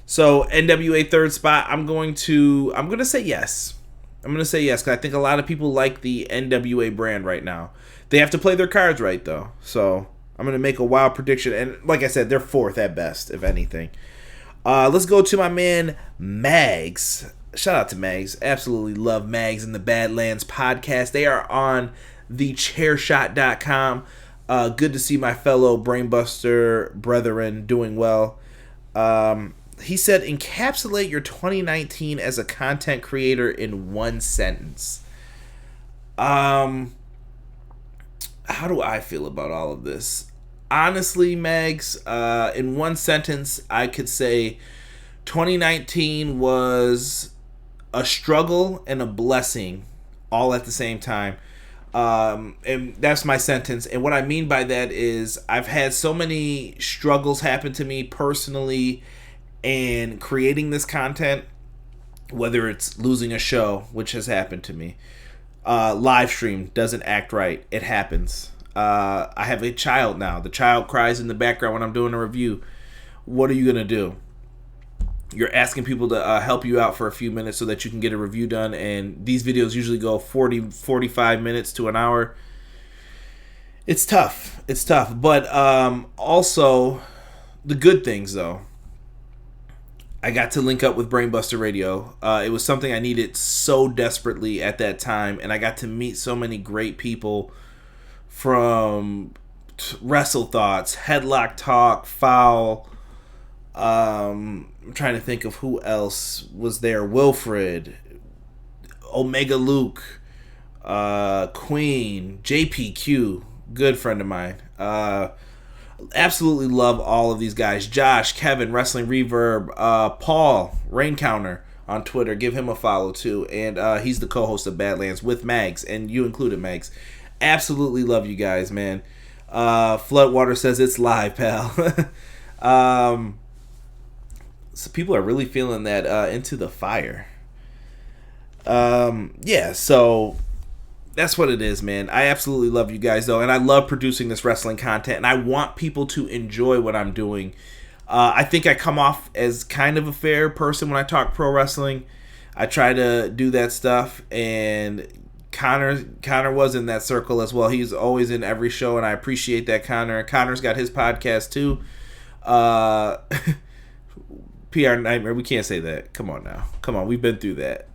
So, NWA third spot, I'm going to say yes. I'm going to say yes, because I think a lot of people like the NWA brand right now. They have to play their cards right, though. So, I'm going to make a wild prediction. And like I said, they're fourth at best, if anything. Let's go to my man, Mags. Shout out to Mags. Absolutely love Mags and the Badlands podcast. They are on thechairshot.com. Good to see my fellow Brainbuster brethren doing well. He said, encapsulate your 2019 as a content creator in one sentence. How do I feel about all of this? Honestly, Mags, in one sentence, I could say 2019 was a struggle and a blessing all at the same time. And that's my sentence. And what I mean by that is I've had so many struggles happen to me personally and creating this content, whether it's losing a show, which has happened to me. Live stream doesn't act right. It happens. I have a child now. The child cries in the background when I'm doing a review. What are you going to do? You're asking people to help you out for a few minutes so that you can get a review done. And these videos usually go 45 minutes to an hour. It's tough. It's tough. But also, the good things, though. I got to link up with Brainbuster Radio. It was something I needed so desperately at that time. And I got to meet so many great people from Wrestle Thoughts, Headlock Talk, Foul. I'm trying to think of who else was there. Wilfred, Omega Luke, Queen, JPQ, good friend of mine. Absolutely love all of these guys. Josh, Kevin, Wrestling Reverb, Paul, Rain Counter on Twitter. Give him a follow too. And he's the co-host of Badlands with Mags, and you included, Mags. Absolutely love you guys, man. Floodwater says it's live, pal. So people are really feeling that Into the Fire. Yeah, so that's what it is, man. I absolutely love you guys, though, and I love producing this wrestling content, and I want people to enjoy what I'm doing. I think I come off as kind of a fair person when I talk pro wrestling. I try to do that stuff, and Connor was in that circle as well. He's always in every show, and I appreciate that, Connor. Connor's got his podcast, too. PR Nightmare, we can't say that. Come on now. Come on, we've been through that.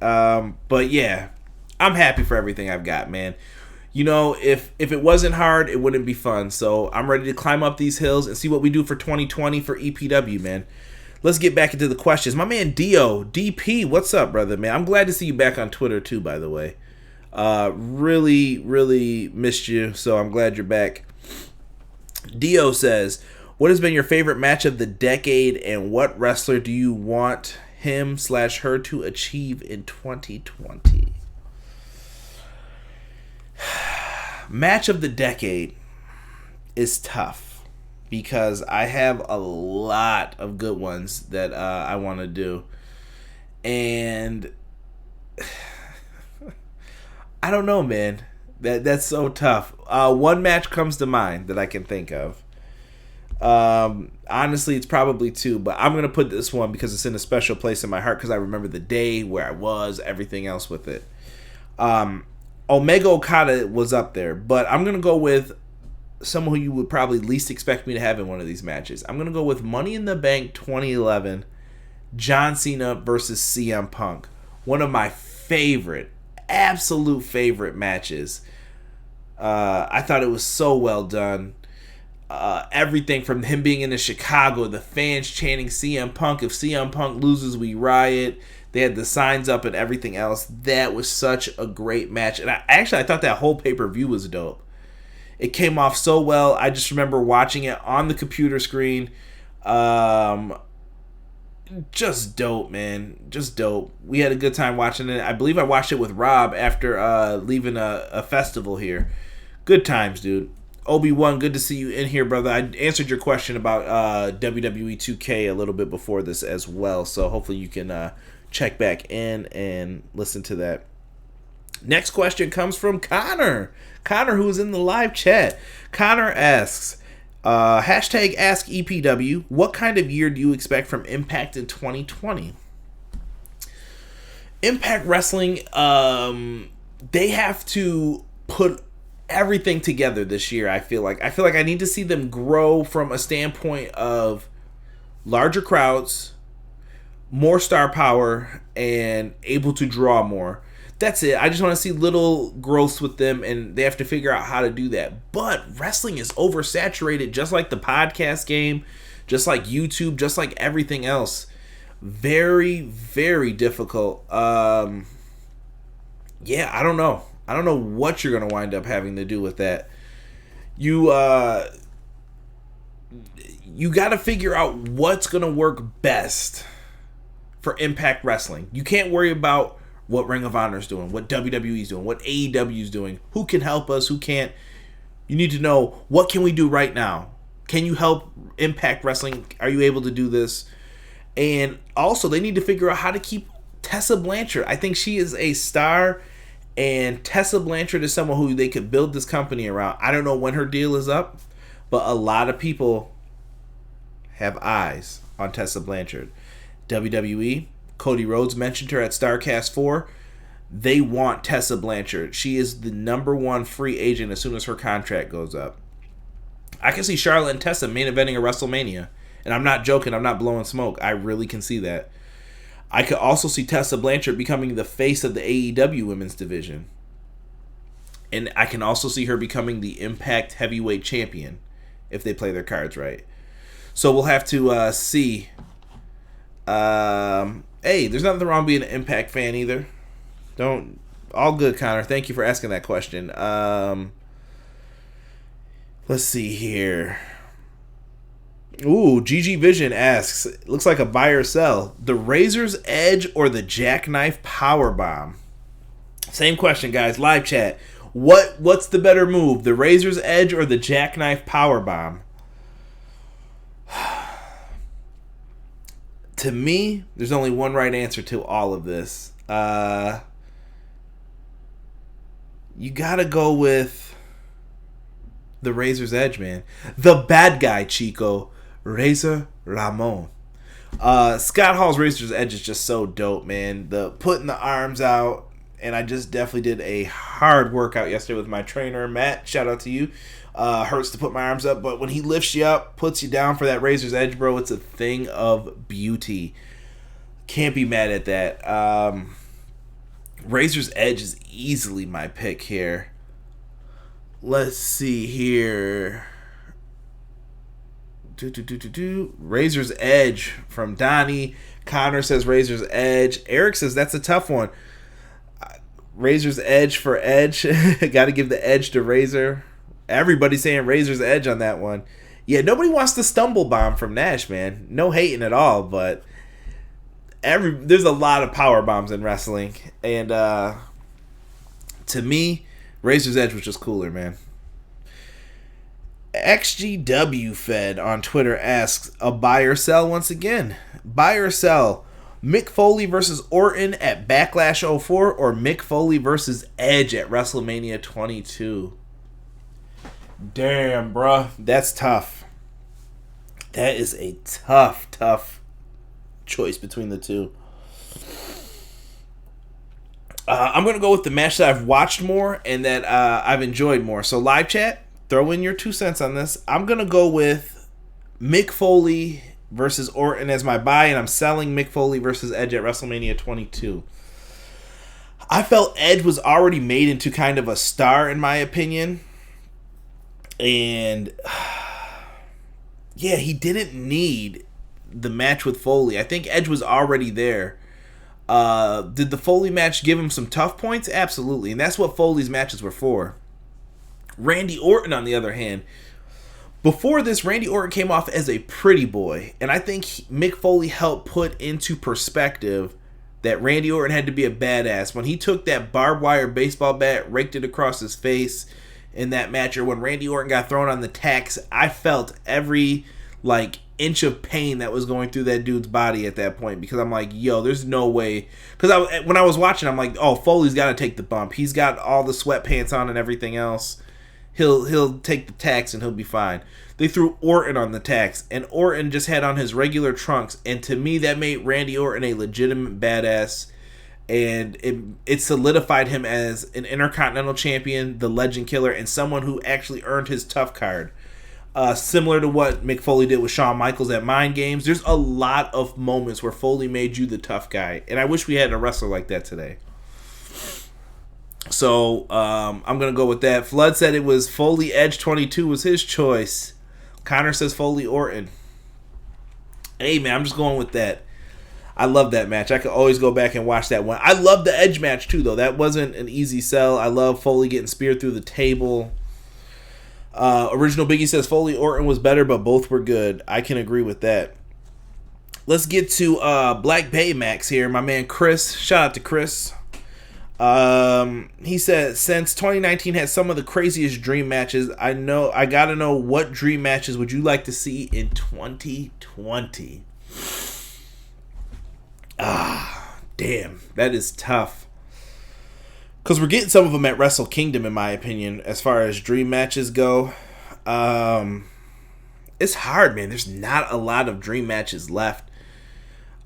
But yeah, I'm happy for everything I've got, man. You know, if it wasn't hard, it wouldn't be fun. So I'm ready to climb up these hills and see what we do for 2020 for EPW, man. Let's get back into the questions. My man Dio, DP, what's up, brother, man? I'm glad to see you back on Twitter too, by the way. Really, really missed you, so I'm glad you're back. Dio says, what has been your favorite match of the decade, and what wrestler do you want him/her to achieve in 2020? Match of the decade is tough because I have a lot of good ones that I want to do. And I don't know, man. That's so tough. One match comes to mind that I can think of. Honestly, it's probably two, but I'm gonna put this one because it's in a special place in my heart because I remember the day, where I was, everything else with it. Omega Okada was up there, but I'm gonna go with someone who you would probably least expect me to have in one of these matches. I'm gonna go with Money in the Bank 2011, John Cena versus CM Punk. One of my favorite, absolute favorite matches. I thought it was so well done. Everything from him being in Chicago, the fans chanting CM Punk, if CM Punk loses, we riot. They had the signs up and everything else. That was such a great match. And I thought that whole pay-per-view was dope. It came off so well. I just remember watching it on the computer screen. Just dope, man. Just dope. We had a good time watching it. I believe I watched it with Rob after leaving a festival here. Good times, dude. Obi-Wan, good to see you in here, brother. I answered your question about WWE 2K a little bit before this as well, so hopefully you can check back in and listen to that. Next question comes from Connor. Connor, who is in the live chat. Connor asks, hashtag Ask EPW, what kind of year do you expect from Impact in 2020? Impact Wrestling, they have to put everything together this year. I feel like I need to see them grow from a standpoint of larger crowds, more star power, and able to draw more. That's it. I just want to see little growths with them, and they have to figure out how to do that. But wrestling is oversaturated, just like the podcast game, just like YouTube, just like everything else. Very, very difficult. Yeah, I don't know. I don't know what you're going to wind up having to do with that. You got to figure out what's going to work best for Impact Wrestling. You can't worry about what Ring of Honor is doing, what WWE is doing, what AEW is doing, who can help us, who can't. You need to know, what can we do right now? Can you help Impact Wrestling? Are you able to do this? And also, they need to figure out how to keep Tessa Blanchard. I think she is a star, and Tessa Blanchard is someone who they could build this company around. I don't know when her deal is up, but a lot of people have eyes on Tessa Blanchard. WWE, Cody Rhodes mentioned her at StarCast 4. They want Tessa Blanchard. She is the number one free agent as soon as her contract goes up. I can see Charlotte and Tessa main eventing a WrestleMania. And I'm not joking. I'm not blowing smoke. I really can see that. I could also see Tessa Blanchard becoming the face of the AEW women's division. And I can also see her becoming the Impact Heavyweight Champion if they play their cards right. So we'll have to see. Hey, there's nothing wrong being an Impact fan either. All good, Connor. Thank you for asking that question. Let's see here. Ooh, GG Vision asks, looks like a buy or sell. The Razor's Edge or the Jackknife Powerbomb? Same question, guys. Live chat. What's the better move? The Razor's Edge or the Jackknife Powerbomb? To me, there's only one right answer to all of this. You gotta go with the Razor's Edge, man. The bad guy, Chico. Razor Ramon. Scott Hall's Razor's Edge is just so dope, man. The putting the arms out, and I just definitely did a hard workout yesterday with my trainer, Matt. Shout out to you. Hurts to put my arms up, but when he lifts you up, puts you down for that Razor's Edge, bro, it's a thing of beauty. Can't be mad at that. Razor's Edge is easily my pick here. Let's see here. Razor's Edge from Donnie. Connor says Razor's Edge. Eric says that's a tough one. Razor's Edge for Edge. Got to give the edge to Razor. Everybody's saying Razor's Edge on that one. Yeah, nobody wants the stumble bomb from Nash, man. No hating at all, but there's a lot of power bombs in wrestling, and to me, Razor's Edge was just cooler, man. XGW Fed on Twitter asks, a buy or sell once again. Buy or sell, Mick Foley versus Orton at Backlash 04 or Mick Foley versus Edge at WrestleMania 22? Damn, bruh. That's tough. That is a tough choice between the two. I'm going to go with the match that I've watched more and that I've enjoyed more. So live chat, throw in your 2 cents on this. I'm going to go with Mick Foley versus Orton as my buy, and I'm selling Mick Foley versus Edge at WrestleMania 22. I felt Edge was already made into kind of a star, in my opinion. And yeah, he didn't need the match with Foley. I think Edge was already there. Did the Foley match give him some tough points? Absolutely. And that's what Foley's matches were for. Randy Orton, on the other hand, before this, Randy Orton came off as a pretty boy. And I think Mick Foley helped put into perspective that Randy Orton had to be a badass. When he took that barbed wire baseball bat, raked it across his face in that match, or when Randy Orton got thrown on the tacks, I felt every inch of pain that was going through that dude's body at that point, because I'm like, yo, there's no way. Because when I was watching, I'm like, oh, Foley's got to take the bump. He's got all the sweatpants on and everything else. He'll take the tacks and he'll be fine. They threw Orton on the tacks, and Orton just had on his regular trunks, and to me that made Randy Orton a legitimate badass, and it solidified him as an Intercontinental Champion, the Legend Killer, and someone who actually earned his tough card. Similar to what Mick Foley did with Shawn Michaels at Mind Games, there's a lot of moments where Foley made you the tough guy, and I wish we had a wrestler like that today. So I'm going to go with that. Flood said it was Foley Edge 22 was his choice. Connor says Foley Orton. Hey, man, I'm just going with that. I love that match. I could always go back and watch that one. I love the Edge match, too, though. That wasn't an easy sell. I love Foley getting speared through the table. Original Biggie says Foley Orton was better, but both were good. I can agree with that. let's get to Black Baymax here. My man Chris. Shout out to Chris. He said, since 2019 had some of the craziest dream matches, I gotta know what dream matches would you like to see in 2020? Damn, that is tough. Because we're getting some of them at Wrestle Kingdom, in my opinion, as far as dream matches go. It's hard, man. There's not a lot of dream matches left.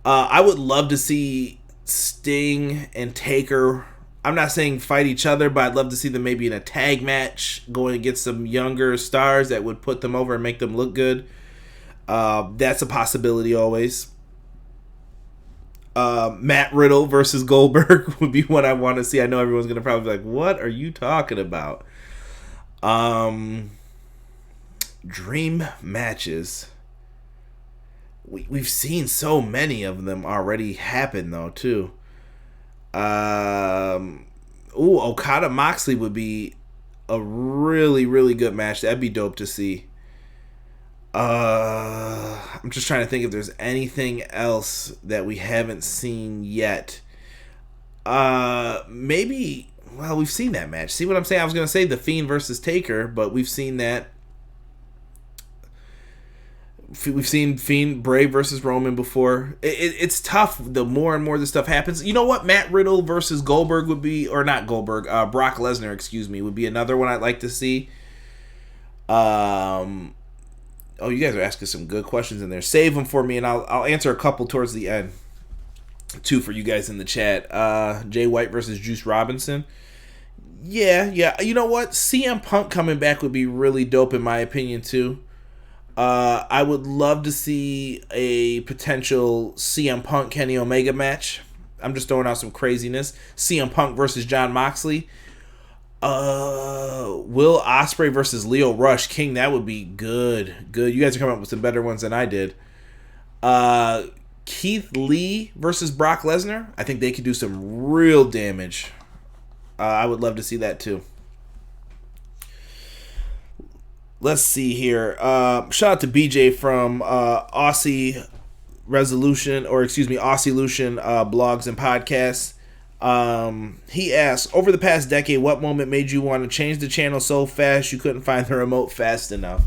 I would love to see Sting and Taker. I'm not saying fight each other, but I'd love to see them maybe in a tag match, going against some younger stars that would put them over and make them look good. That's a possibility always. Matt Riddle versus Goldberg would be what I want to see. I know everyone's going to probably be like, what are you talking about? Dream matches. We've seen so many of them already happen, though, too. Okada Moxley would be a really, really good match. That'd be dope to see. I'm just trying to think if there's anything else that we haven't seen yet. Maybe, well, we've seen that match. See what I'm saying? I was going to say The Fiend versus Taker, but we've seen that. We've seen Fiend Bray versus Roman before. It's tough the more and more this stuff happens. You know what? Matt Riddle versus Goldberg would be, or not Goldberg, Brock Lesnar, excuse me, would be another one I'd like to see. Oh, you guys are asking some good questions in there. Save them for me, and I'll answer a couple towards the end. Two for you guys in the chat. Jay White versus Juice Robinson. Yeah. You know what? CM Punk coming back would be really dope in my opinion too. I would love to see a potential CM Punk Kenny Omega match. I'm just throwing out some craziness. CM Punk versus Jon Moxley. Will Ospreay versus Lio Rush. King, that would be good. You guys are coming up with some better ones than I did. Keith Lee versus Brock Lesnar. I think they could do some real damage. I would love to see that too. Let's see here. Shout out to BJ from Aussie Lution blogs and podcasts. He asks, over the past decade, what moment made you want to change the channel so fast you couldn't find the remote fast enough?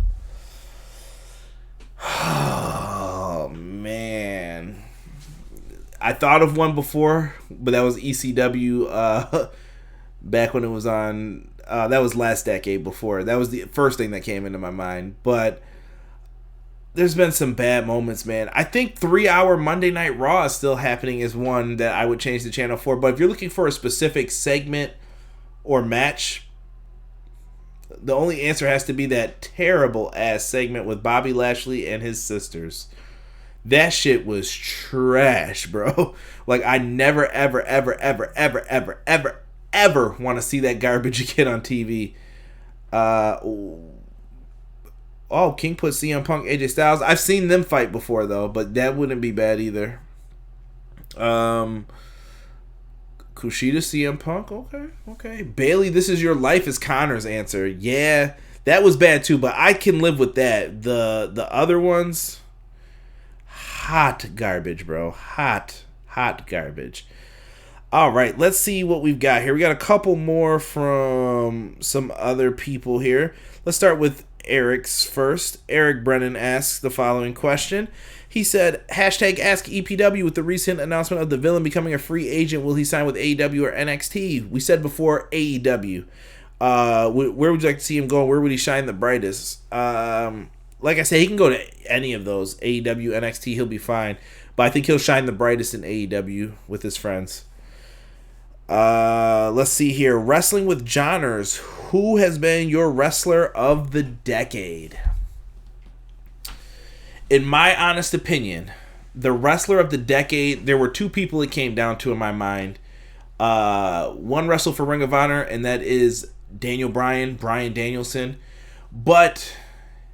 Oh, man. I thought of one before, but that was ECW back when it was on... that was last decade before. That was the first thing that came into my mind. But there's been some bad moments, man. I think 3-hour Monday Night Raw is still happening is one that I would change the channel for. But if you're looking for a specific segment or match, the only answer has to be that terrible ass segment with Bobby Lashley and his sisters. That shit was trash, bro. Like, I never, ever want to see that garbage again on TV. King put CM Punk, AJ Styles. I've seen them fight before though, but that wouldn't be bad either. Kushida, CM Punk. Okay. Bailey, This Is Your Life is Connor's answer. Yeah, that was bad too, but I can live with that. The other ones, hot garbage, bro. Hot garbage. All right, let's see what we've got here. We got a couple more from some other people here. Let's start with Eric's first. Eric Brennan asks the following question. He said, hashtag ask EPW, with the recent announcement of the villain becoming a free agent, will he sign with AEW or NXT? We said before AEW. Where would you like to see him go? Where would he shine the brightest? Like I said, he can go to any of those. AEW, NXT, he'll be fine. But I think he'll shine the brightest in AEW with his friends. Let's see here. Wrestling with Johners. Who has been your wrestler of the decade? In my honest opinion, the wrestler of the decade, there were two people it came down to in my mind. One wrestled for Ring of Honor, and that is Daniel Bryan Danielson. But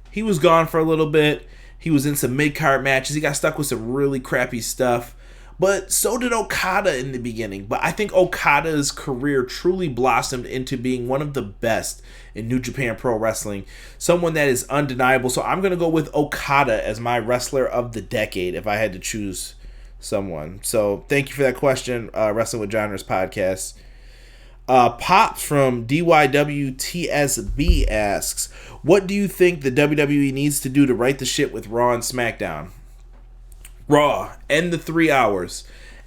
he was gone for a little bit. He was in some mid-card matches. He got stuck with some really crappy stuff. But so did Okada in the beginning. But I think Okada's career truly blossomed into being one of the best in New Japan Pro Wrestling. Someone that is undeniable. So I'm going to go with Okada as my wrestler of the decade if I had to choose someone. So thank you for that question, Wrestling with Genres podcast. Pops from DYWTSB asks, what do you think the WWE needs to do to right the ship with Raw and SmackDown? Raw, end the 3 hours.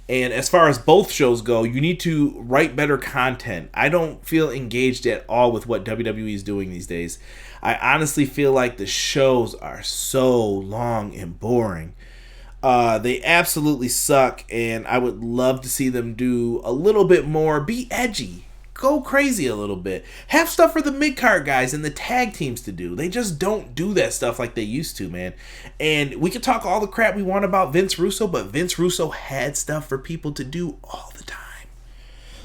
And as far as both shows go, you need to write better content. I don't feel engaged at all with what WWE is doing these days. I honestly feel like the shows are so long and boring. They absolutely suck, and I would love to see them do a little bit more. Be edgy. Go crazy a little bit. Have stuff for the mid-card guys and the tag teams to do. They just don't do that stuff like they used to, man. And we can talk all the crap we want about Vince Russo, but Vince Russo had stuff for people to do all the time.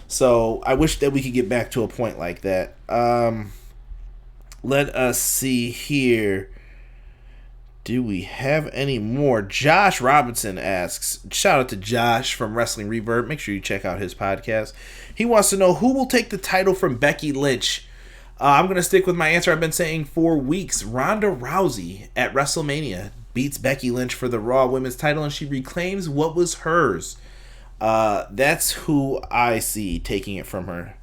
So I wish that we could get back to a point like that. Let us see here. Do we have any more? Josh Robinson asks, shout out to Josh from Wrestling Reverb. Make sure you check out his podcast. He wants to know who will take the title from Becky Lynch. I'm going to stick with my answer I've been saying for weeks. Ronda Rousey at WrestleMania beats Becky Lynch for the Raw Women's title, and she reclaims what was hers. That's who I see taking it from her.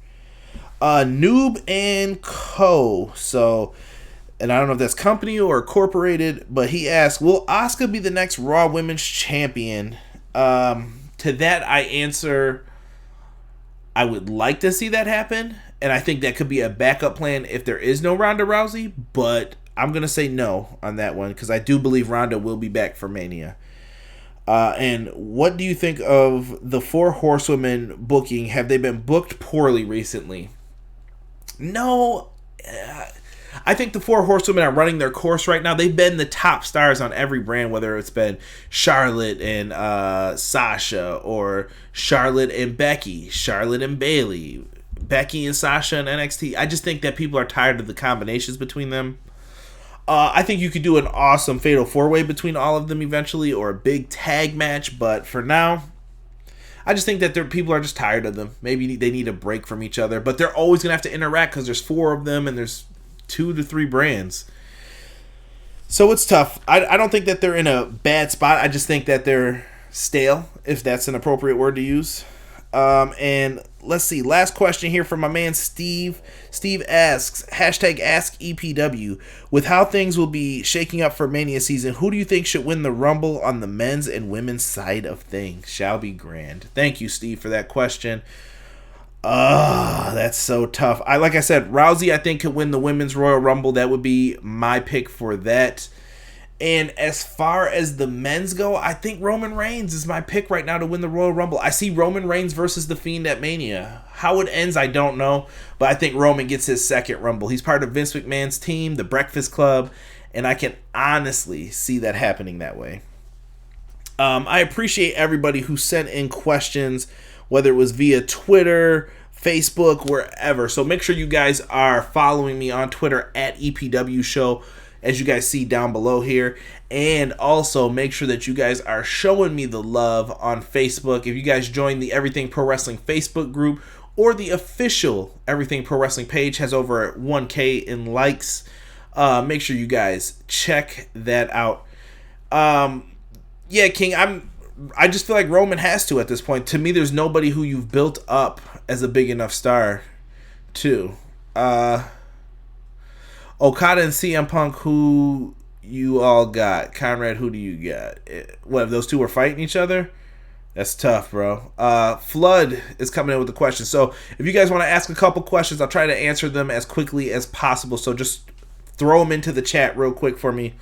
Noob and Co. So... and I don't know if that's company or incorporated, but he asked, will Asuka be the next Raw Women's Champion? To that, I answer, I would like to see that happen, and I think that could be a backup plan if there is no Ronda Rousey, but I'm going to say no on that one, because I do believe Ronda will be back for Mania. And what do you think of the 4 Horsewomen booking? Have they been booked poorly recently? No, I think the 4 Horsewomen are running their course right now. They've been the top stars on every brand, whether it's been Charlotte and Sasha, or Charlotte and Becky, Charlotte and Bayley, Becky and Sasha and NXT. I just think that people are tired of the combinations between them. I think you could do an awesome Fatal 4-Way between all of them eventually, or a big tag match, but for now, I just think that people are just tired of them. Maybe they need a break from each other, but they're always going to have to interact because there's 4 of them and there's 2 to 3 brands. So it's tough. I don't think that they're in a bad spot. I just think that they're stale, if that's an appropriate word to use. And let's see. Last question here from my man Steve. Steve asks, hashtag Ask EPW. With how things will be shaking up for Mania season, who do you think should win the Rumble on the men's and women's side of things? Shall be grand. Thank you, Steve, for that question. That's so tough. Like I said, Rousey, I think, could win the Women's Royal Rumble. That would be my pick for that. And as far as the men's go, I think Roman Reigns is my pick right now to win the Royal Rumble. I see Roman Reigns versus The Fiend at Mania. How it ends, I don't know. But I think Roman gets his second Rumble. He's part of Vince McMahon's team, the Breakfast Club, and I can honestly see that happening that way. I appreciate everybody who sent in questions, whether it was via Twitter, Facebook, wherever. So make sure you guys are following me on Twitter at EPW Show, as you guys see down below here. And also make sure that you guys are showing me the love on Facebook. If you guys join the Everything Pro Wrestling Facebook group, or the official Everything Pro Wrestling page has over 1K in likes, make sure you guys check that out. Yeah, King, I just feel like Roman has to at this point. To me, there's nobody who you've built up as a big enough star to. Okada and CM Punk, who you all got? Conrad, who do you got? What, if those two were fighting each other? That's tough, bro. Flood is coming in with a question. So if you guys want to ask a couple questions, I'll try to answer them as quickly as possible. So just throw them into the chat real quick for me.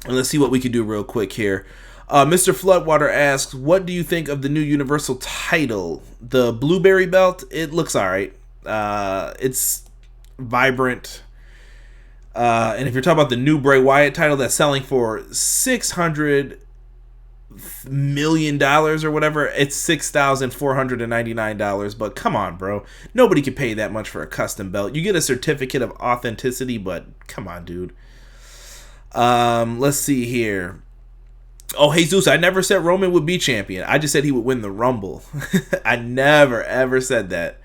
And let's see what we can do real quick here. Mr. Floodwater asks, what do you think of the new Universal title? The Blueberry Belt, it looks alright. It's vibrant. And if you're talking about the new Bray Wyatt title that's selling for $600 million or whatever, it's $6,499. But come on, bro. Nobody can pay that much for a custom belt. You get a certificate of authenticity, but come on, dude. Let's see here. Oh, Jesus, I never said Roman would be champion. I just said he would win the Rumble. I never, ever said that.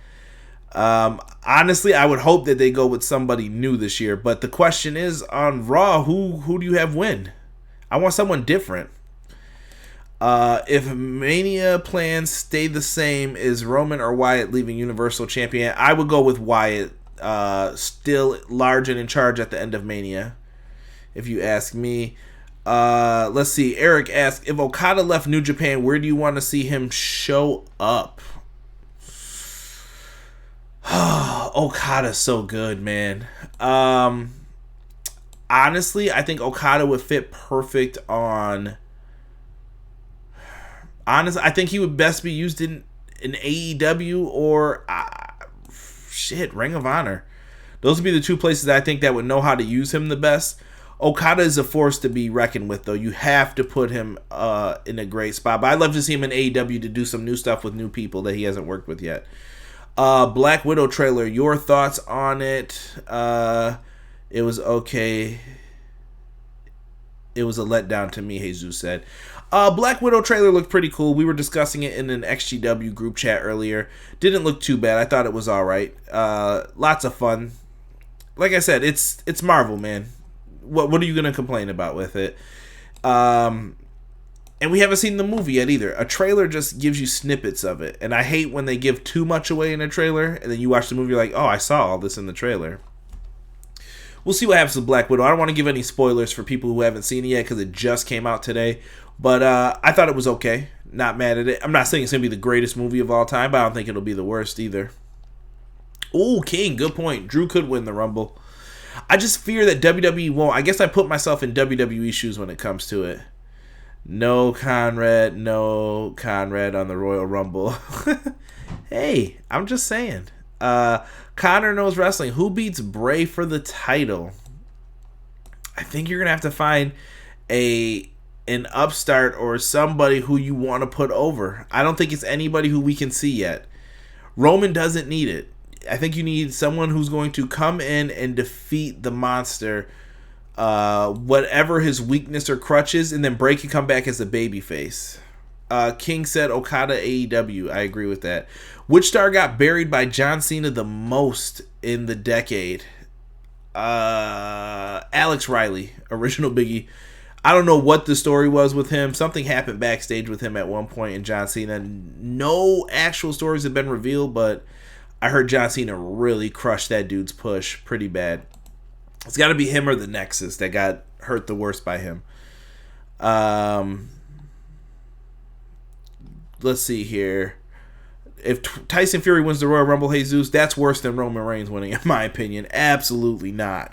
Honestly, I would hope that they go with somebody new this year. But the question is, on Raw, who do you have win? I want someone different. If Mania plans stay the same, is Roman or Wyatt leaving Universal Champion? I would go with Wyatt, still large and in charge at the end of Mania, if you ask me. Let's see. Eric asked, if Okada left New Japan, where do you want to see him show up? Okada's so good, man. Honestly, I think Okada would fit perfect on... Honestly, I think he would best be used in AEW or... Ring of Honor. Those would be the two places I think that would know how to use him the best. Okada is a force to be reckoned with, though. You have to put him in a great spot. But I'd love to see him in AEW to do some new stuff with new people that he hasn't worked with yet. Black Widow trailer, your thoughts on it? It was okay. It was a letdown to me, Jesus said. Black Widow trailer looked pretty cool. We were discussing it in an XGW group chat earlier. Didn't look too bad. I thought it was alright. Lots of fun. Like I said, it's Marvel, man. What are you going to complain about with it? And we haven't seen the movie yet either. A trailer just gives you snippets of it. And I hate when they give too much away in a trailer. And then you watch the movie, you're like, oh, I saw all this in the trailer. We'll see what happens with Black Widow. I don't want to give any spoilers for people who haven't seen it yet because it just came out today. But I thought it was okay. Not mad at it. I'm not saying it's going to be the greatest movie of all time, but I don't think it'll be the worst either. Ooh, King, good point. Drew could win the Rumble. I just fear that WWE won't. I guess I put myself in WWE shoes when it comes to it. No Conrad on the Royal Rumble. Hey, I'm just saying. Connor knows wrestling. Who beats Bray for the title? I think you're going to have to find an upstart or somebody who you want to put over. I don't think it's anybody who we can see yet. Roman doesn't need it. I think you need someone who's going to come in and defeat the monster, whatever his weakness or crutch is, and then Bray can come back as a babyface. King said Okada AEW. I agree with that. Which star got buried by John Cena the most in the decade? Alex Riley, original Biggie. I don't know what the story was with him. Something happened backstage with him at one point in John Cena. No actual stories have been revealed, but I heard John Cena really crushed that dude's push pretty bad. It's got to be him or the Nexus that got hurt the worst by him. Let's see here. If Tyson Fury wins the Royal Rumble, Jesus, that's worse than Roman Reigns winning, in my opinion. Absolutely not.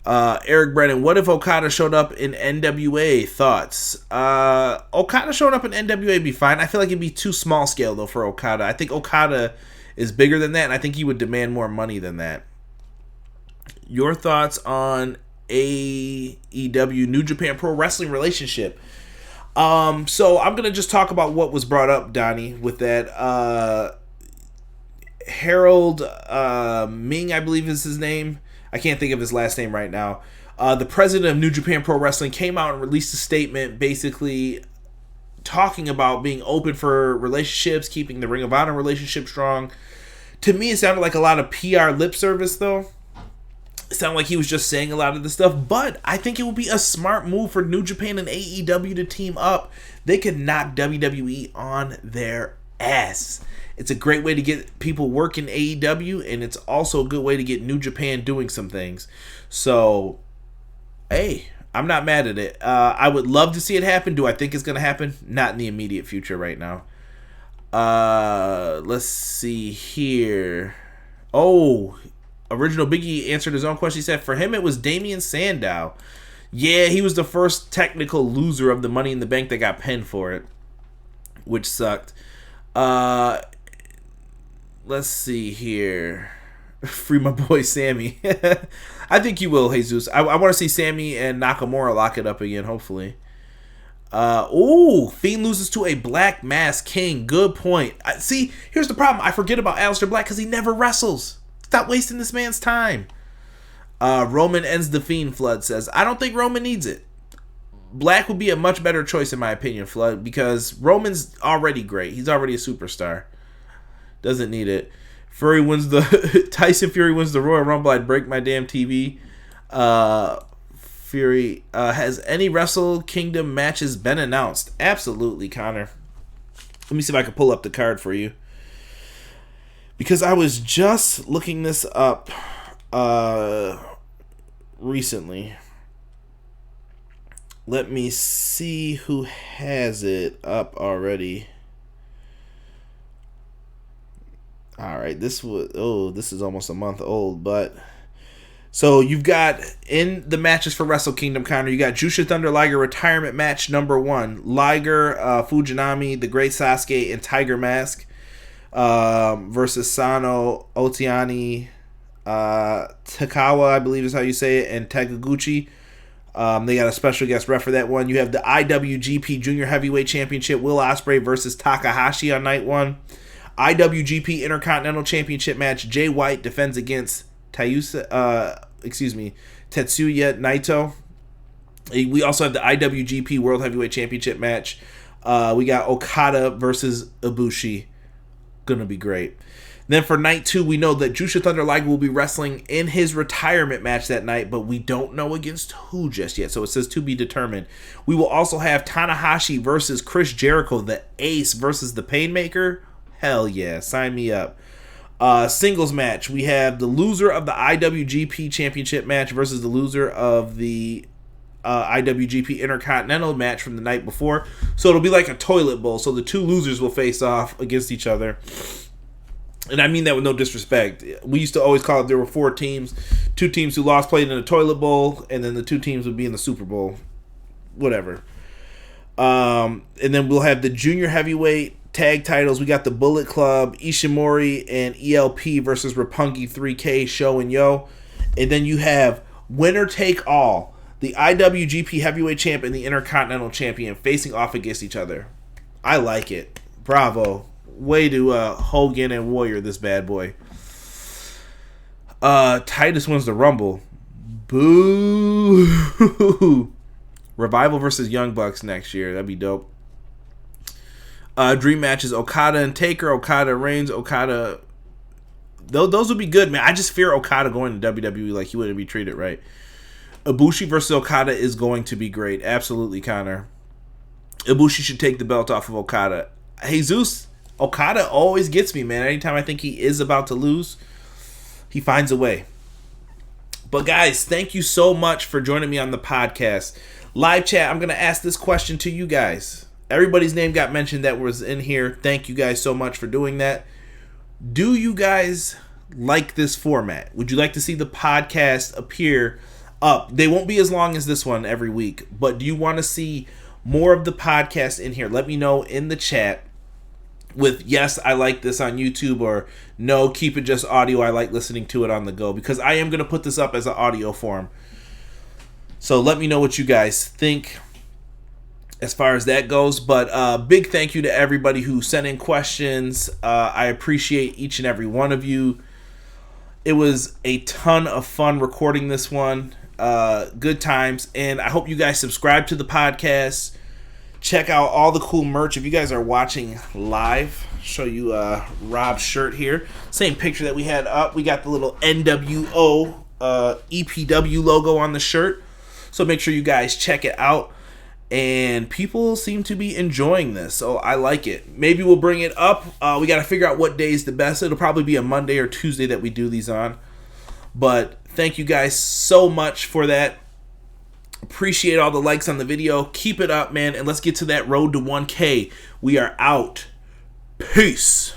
Eric Brennan, what if Okada showed up in NWA? Thoughts? Okada showing up in NWA would be fine. I feel like it'd be too small scale, though, for Okada. I think Okada is bigger than that, and I think he would demand more money than that. Your thoughts on AEW New Japan Pro Wrestling relationship? So I'm going to just talk about what was brought up, Donnie, with that. Harold Ming, I believe is his name. I can't think of his last name right now. The president of New Japan Pro Wrestling came out and released a statement basically talking about being open for relationships, keeping the Ring of Honor relationship strong. To me, it sounded like a lot of PR lip service, though. It sounded like he was just saying a lot of this stuff, but I think it would be a smart move for New Japan and AEW to team up. They could knock WWE on their ass. It's a great way to get people working AEW, and it's also a good way to get New Japan doing some things. So, hey, I'm not mad at it. I would love to see it happen. Do I think it's going to happen? Not in the immediate future right now. Let's see here. Oh, original Biggie answered his own question. He said for him it was Damian Sandow. Yeah, he was the first technical loser of the Money in the Bank that got pinned for it, which sucked. Let's see here. Free my boy Sammy. I think you will, Jesus. I want to see Sammy and Nakamura lock it up again, hopefully. Fiend loses to a Black Mass King. Good point. See, here's the problem. I forget about Aleister Black because he never wrestles. Stop wasting this man's time. Roman ends the Fiend flood says, I don't think Roman needs it. Black would be a much better choice in my opinion, Flood, because Roman's already great. He's already a superstar. Doesn't need it. Tyson Fury wins the Royal Rumble. I'd break my damn TV. Fury, has any Wrestle Kingdom matches been announced? Absolutely, Connor. Let me see if I can pull up the card for you, because I was just looking this up recently. Let me see who has it up already. All right, this is almost a month old, but so you've got in the matches for Wrestle Kingdom, Connor, you got Jushin Thunder Liger retirement match number 1. Liger, Fujinami, The Great Sasuke, and Tiger Mask versus Sano, Otiani, Takawa, I believe is how you say it, and Taguchi. They got a special guest ref for that one. You have the IWGP Junior Heavyweight Championship, Will Ospreay versus Takahashi on night 1. IWGP Intercontinental Championship match, Jay White defends against Tetsuya Naito. We also have the IWGP World Heavyweight Championship match. We got Okada versus Ibushi. Gonna be great. Then for night 2, we know that Jushin Thunder Liger will be wrestling in his retirement match that night, but we don't know against who just yet. So it says to be determined. We will also have Tanahashi versus Chris Jericho, the Ace versus the Painmaker. Hell yeah, sign me up. Singles match, we have the loser of the IWGP Championship match versus the loser of the IWGP Intercontinental match from the night before. So it'll be like a toilet bowl. So the 2 losers will face off against each other. And I mean that with no disrespect. We used to always call it, there were 4 teams. 2 teams who lost played in a toilet bowl, and then the 2 teams would be in the Super Bowl. Whatever. And then we'll have the junior heavyweight tag titles. We got the Bullet Club, Ishimori and ELP versus Roppongi 3K, Sho and Yo. And then you have winner take all, the IWGP Heavyweight Champ and the Intercontinental Champion facing off against each other. I like it. Bravo. Way to Hogan and Warrior this bad boy. Titus wins the Rumble. Boo. Revival versus Young Bucks next year. That'd be dope. Dream matches, Okada and Taker, Okada Reigns, Okada. Those would be good, man. I just fear Okada going to WWE, like he wouldn't be treated right. Ibushi versus Okada is going to be great. Absolutely, Connor. Ibushi should take the belt off of Okada. Jesus, Okada always gets me, man. Anytime I think he is about to lose, he finds a way. But guys, thank you so much for joining me on the podcast. Live chat, I'm going to ask this question to you guys. Everybody's name got mentioned that was in here. Thank you guys so much for doing that. Do you guys like this format? Would you like to see the podcast appear up? They won't be as long as this one every week, but do you want to see more of the podcast in here? Let me know in the chat with yes, I like this on YouTube, or no, keep it just audio. I like listening to it on the go, because I am going to put this up as an audio form. So let me know what you guys think as far as that goes. But big thank you to everybody who sent in questions. I appreciate each and every one of you. It was a ton of fun recording this one. Good times. And I hope you guys subscribe to the podcast. Check out all the cool merch. If you guys are watching live, I'll show you Rob's shirt here. Same picture that we had up. We got the little NWO EPW logo on the shirt. So make sure you guys check it out. And people seem to be enjoying this, so I like it. Maybe we'll bring it up. We got to figure out what day is the best. It'll probably be a Monday or Tuesday that we do these on. But thank you guys so much for that. Appreciate all the likes on the video. Keep it up, man, and let's get to that road to 1K. We are out. Peace.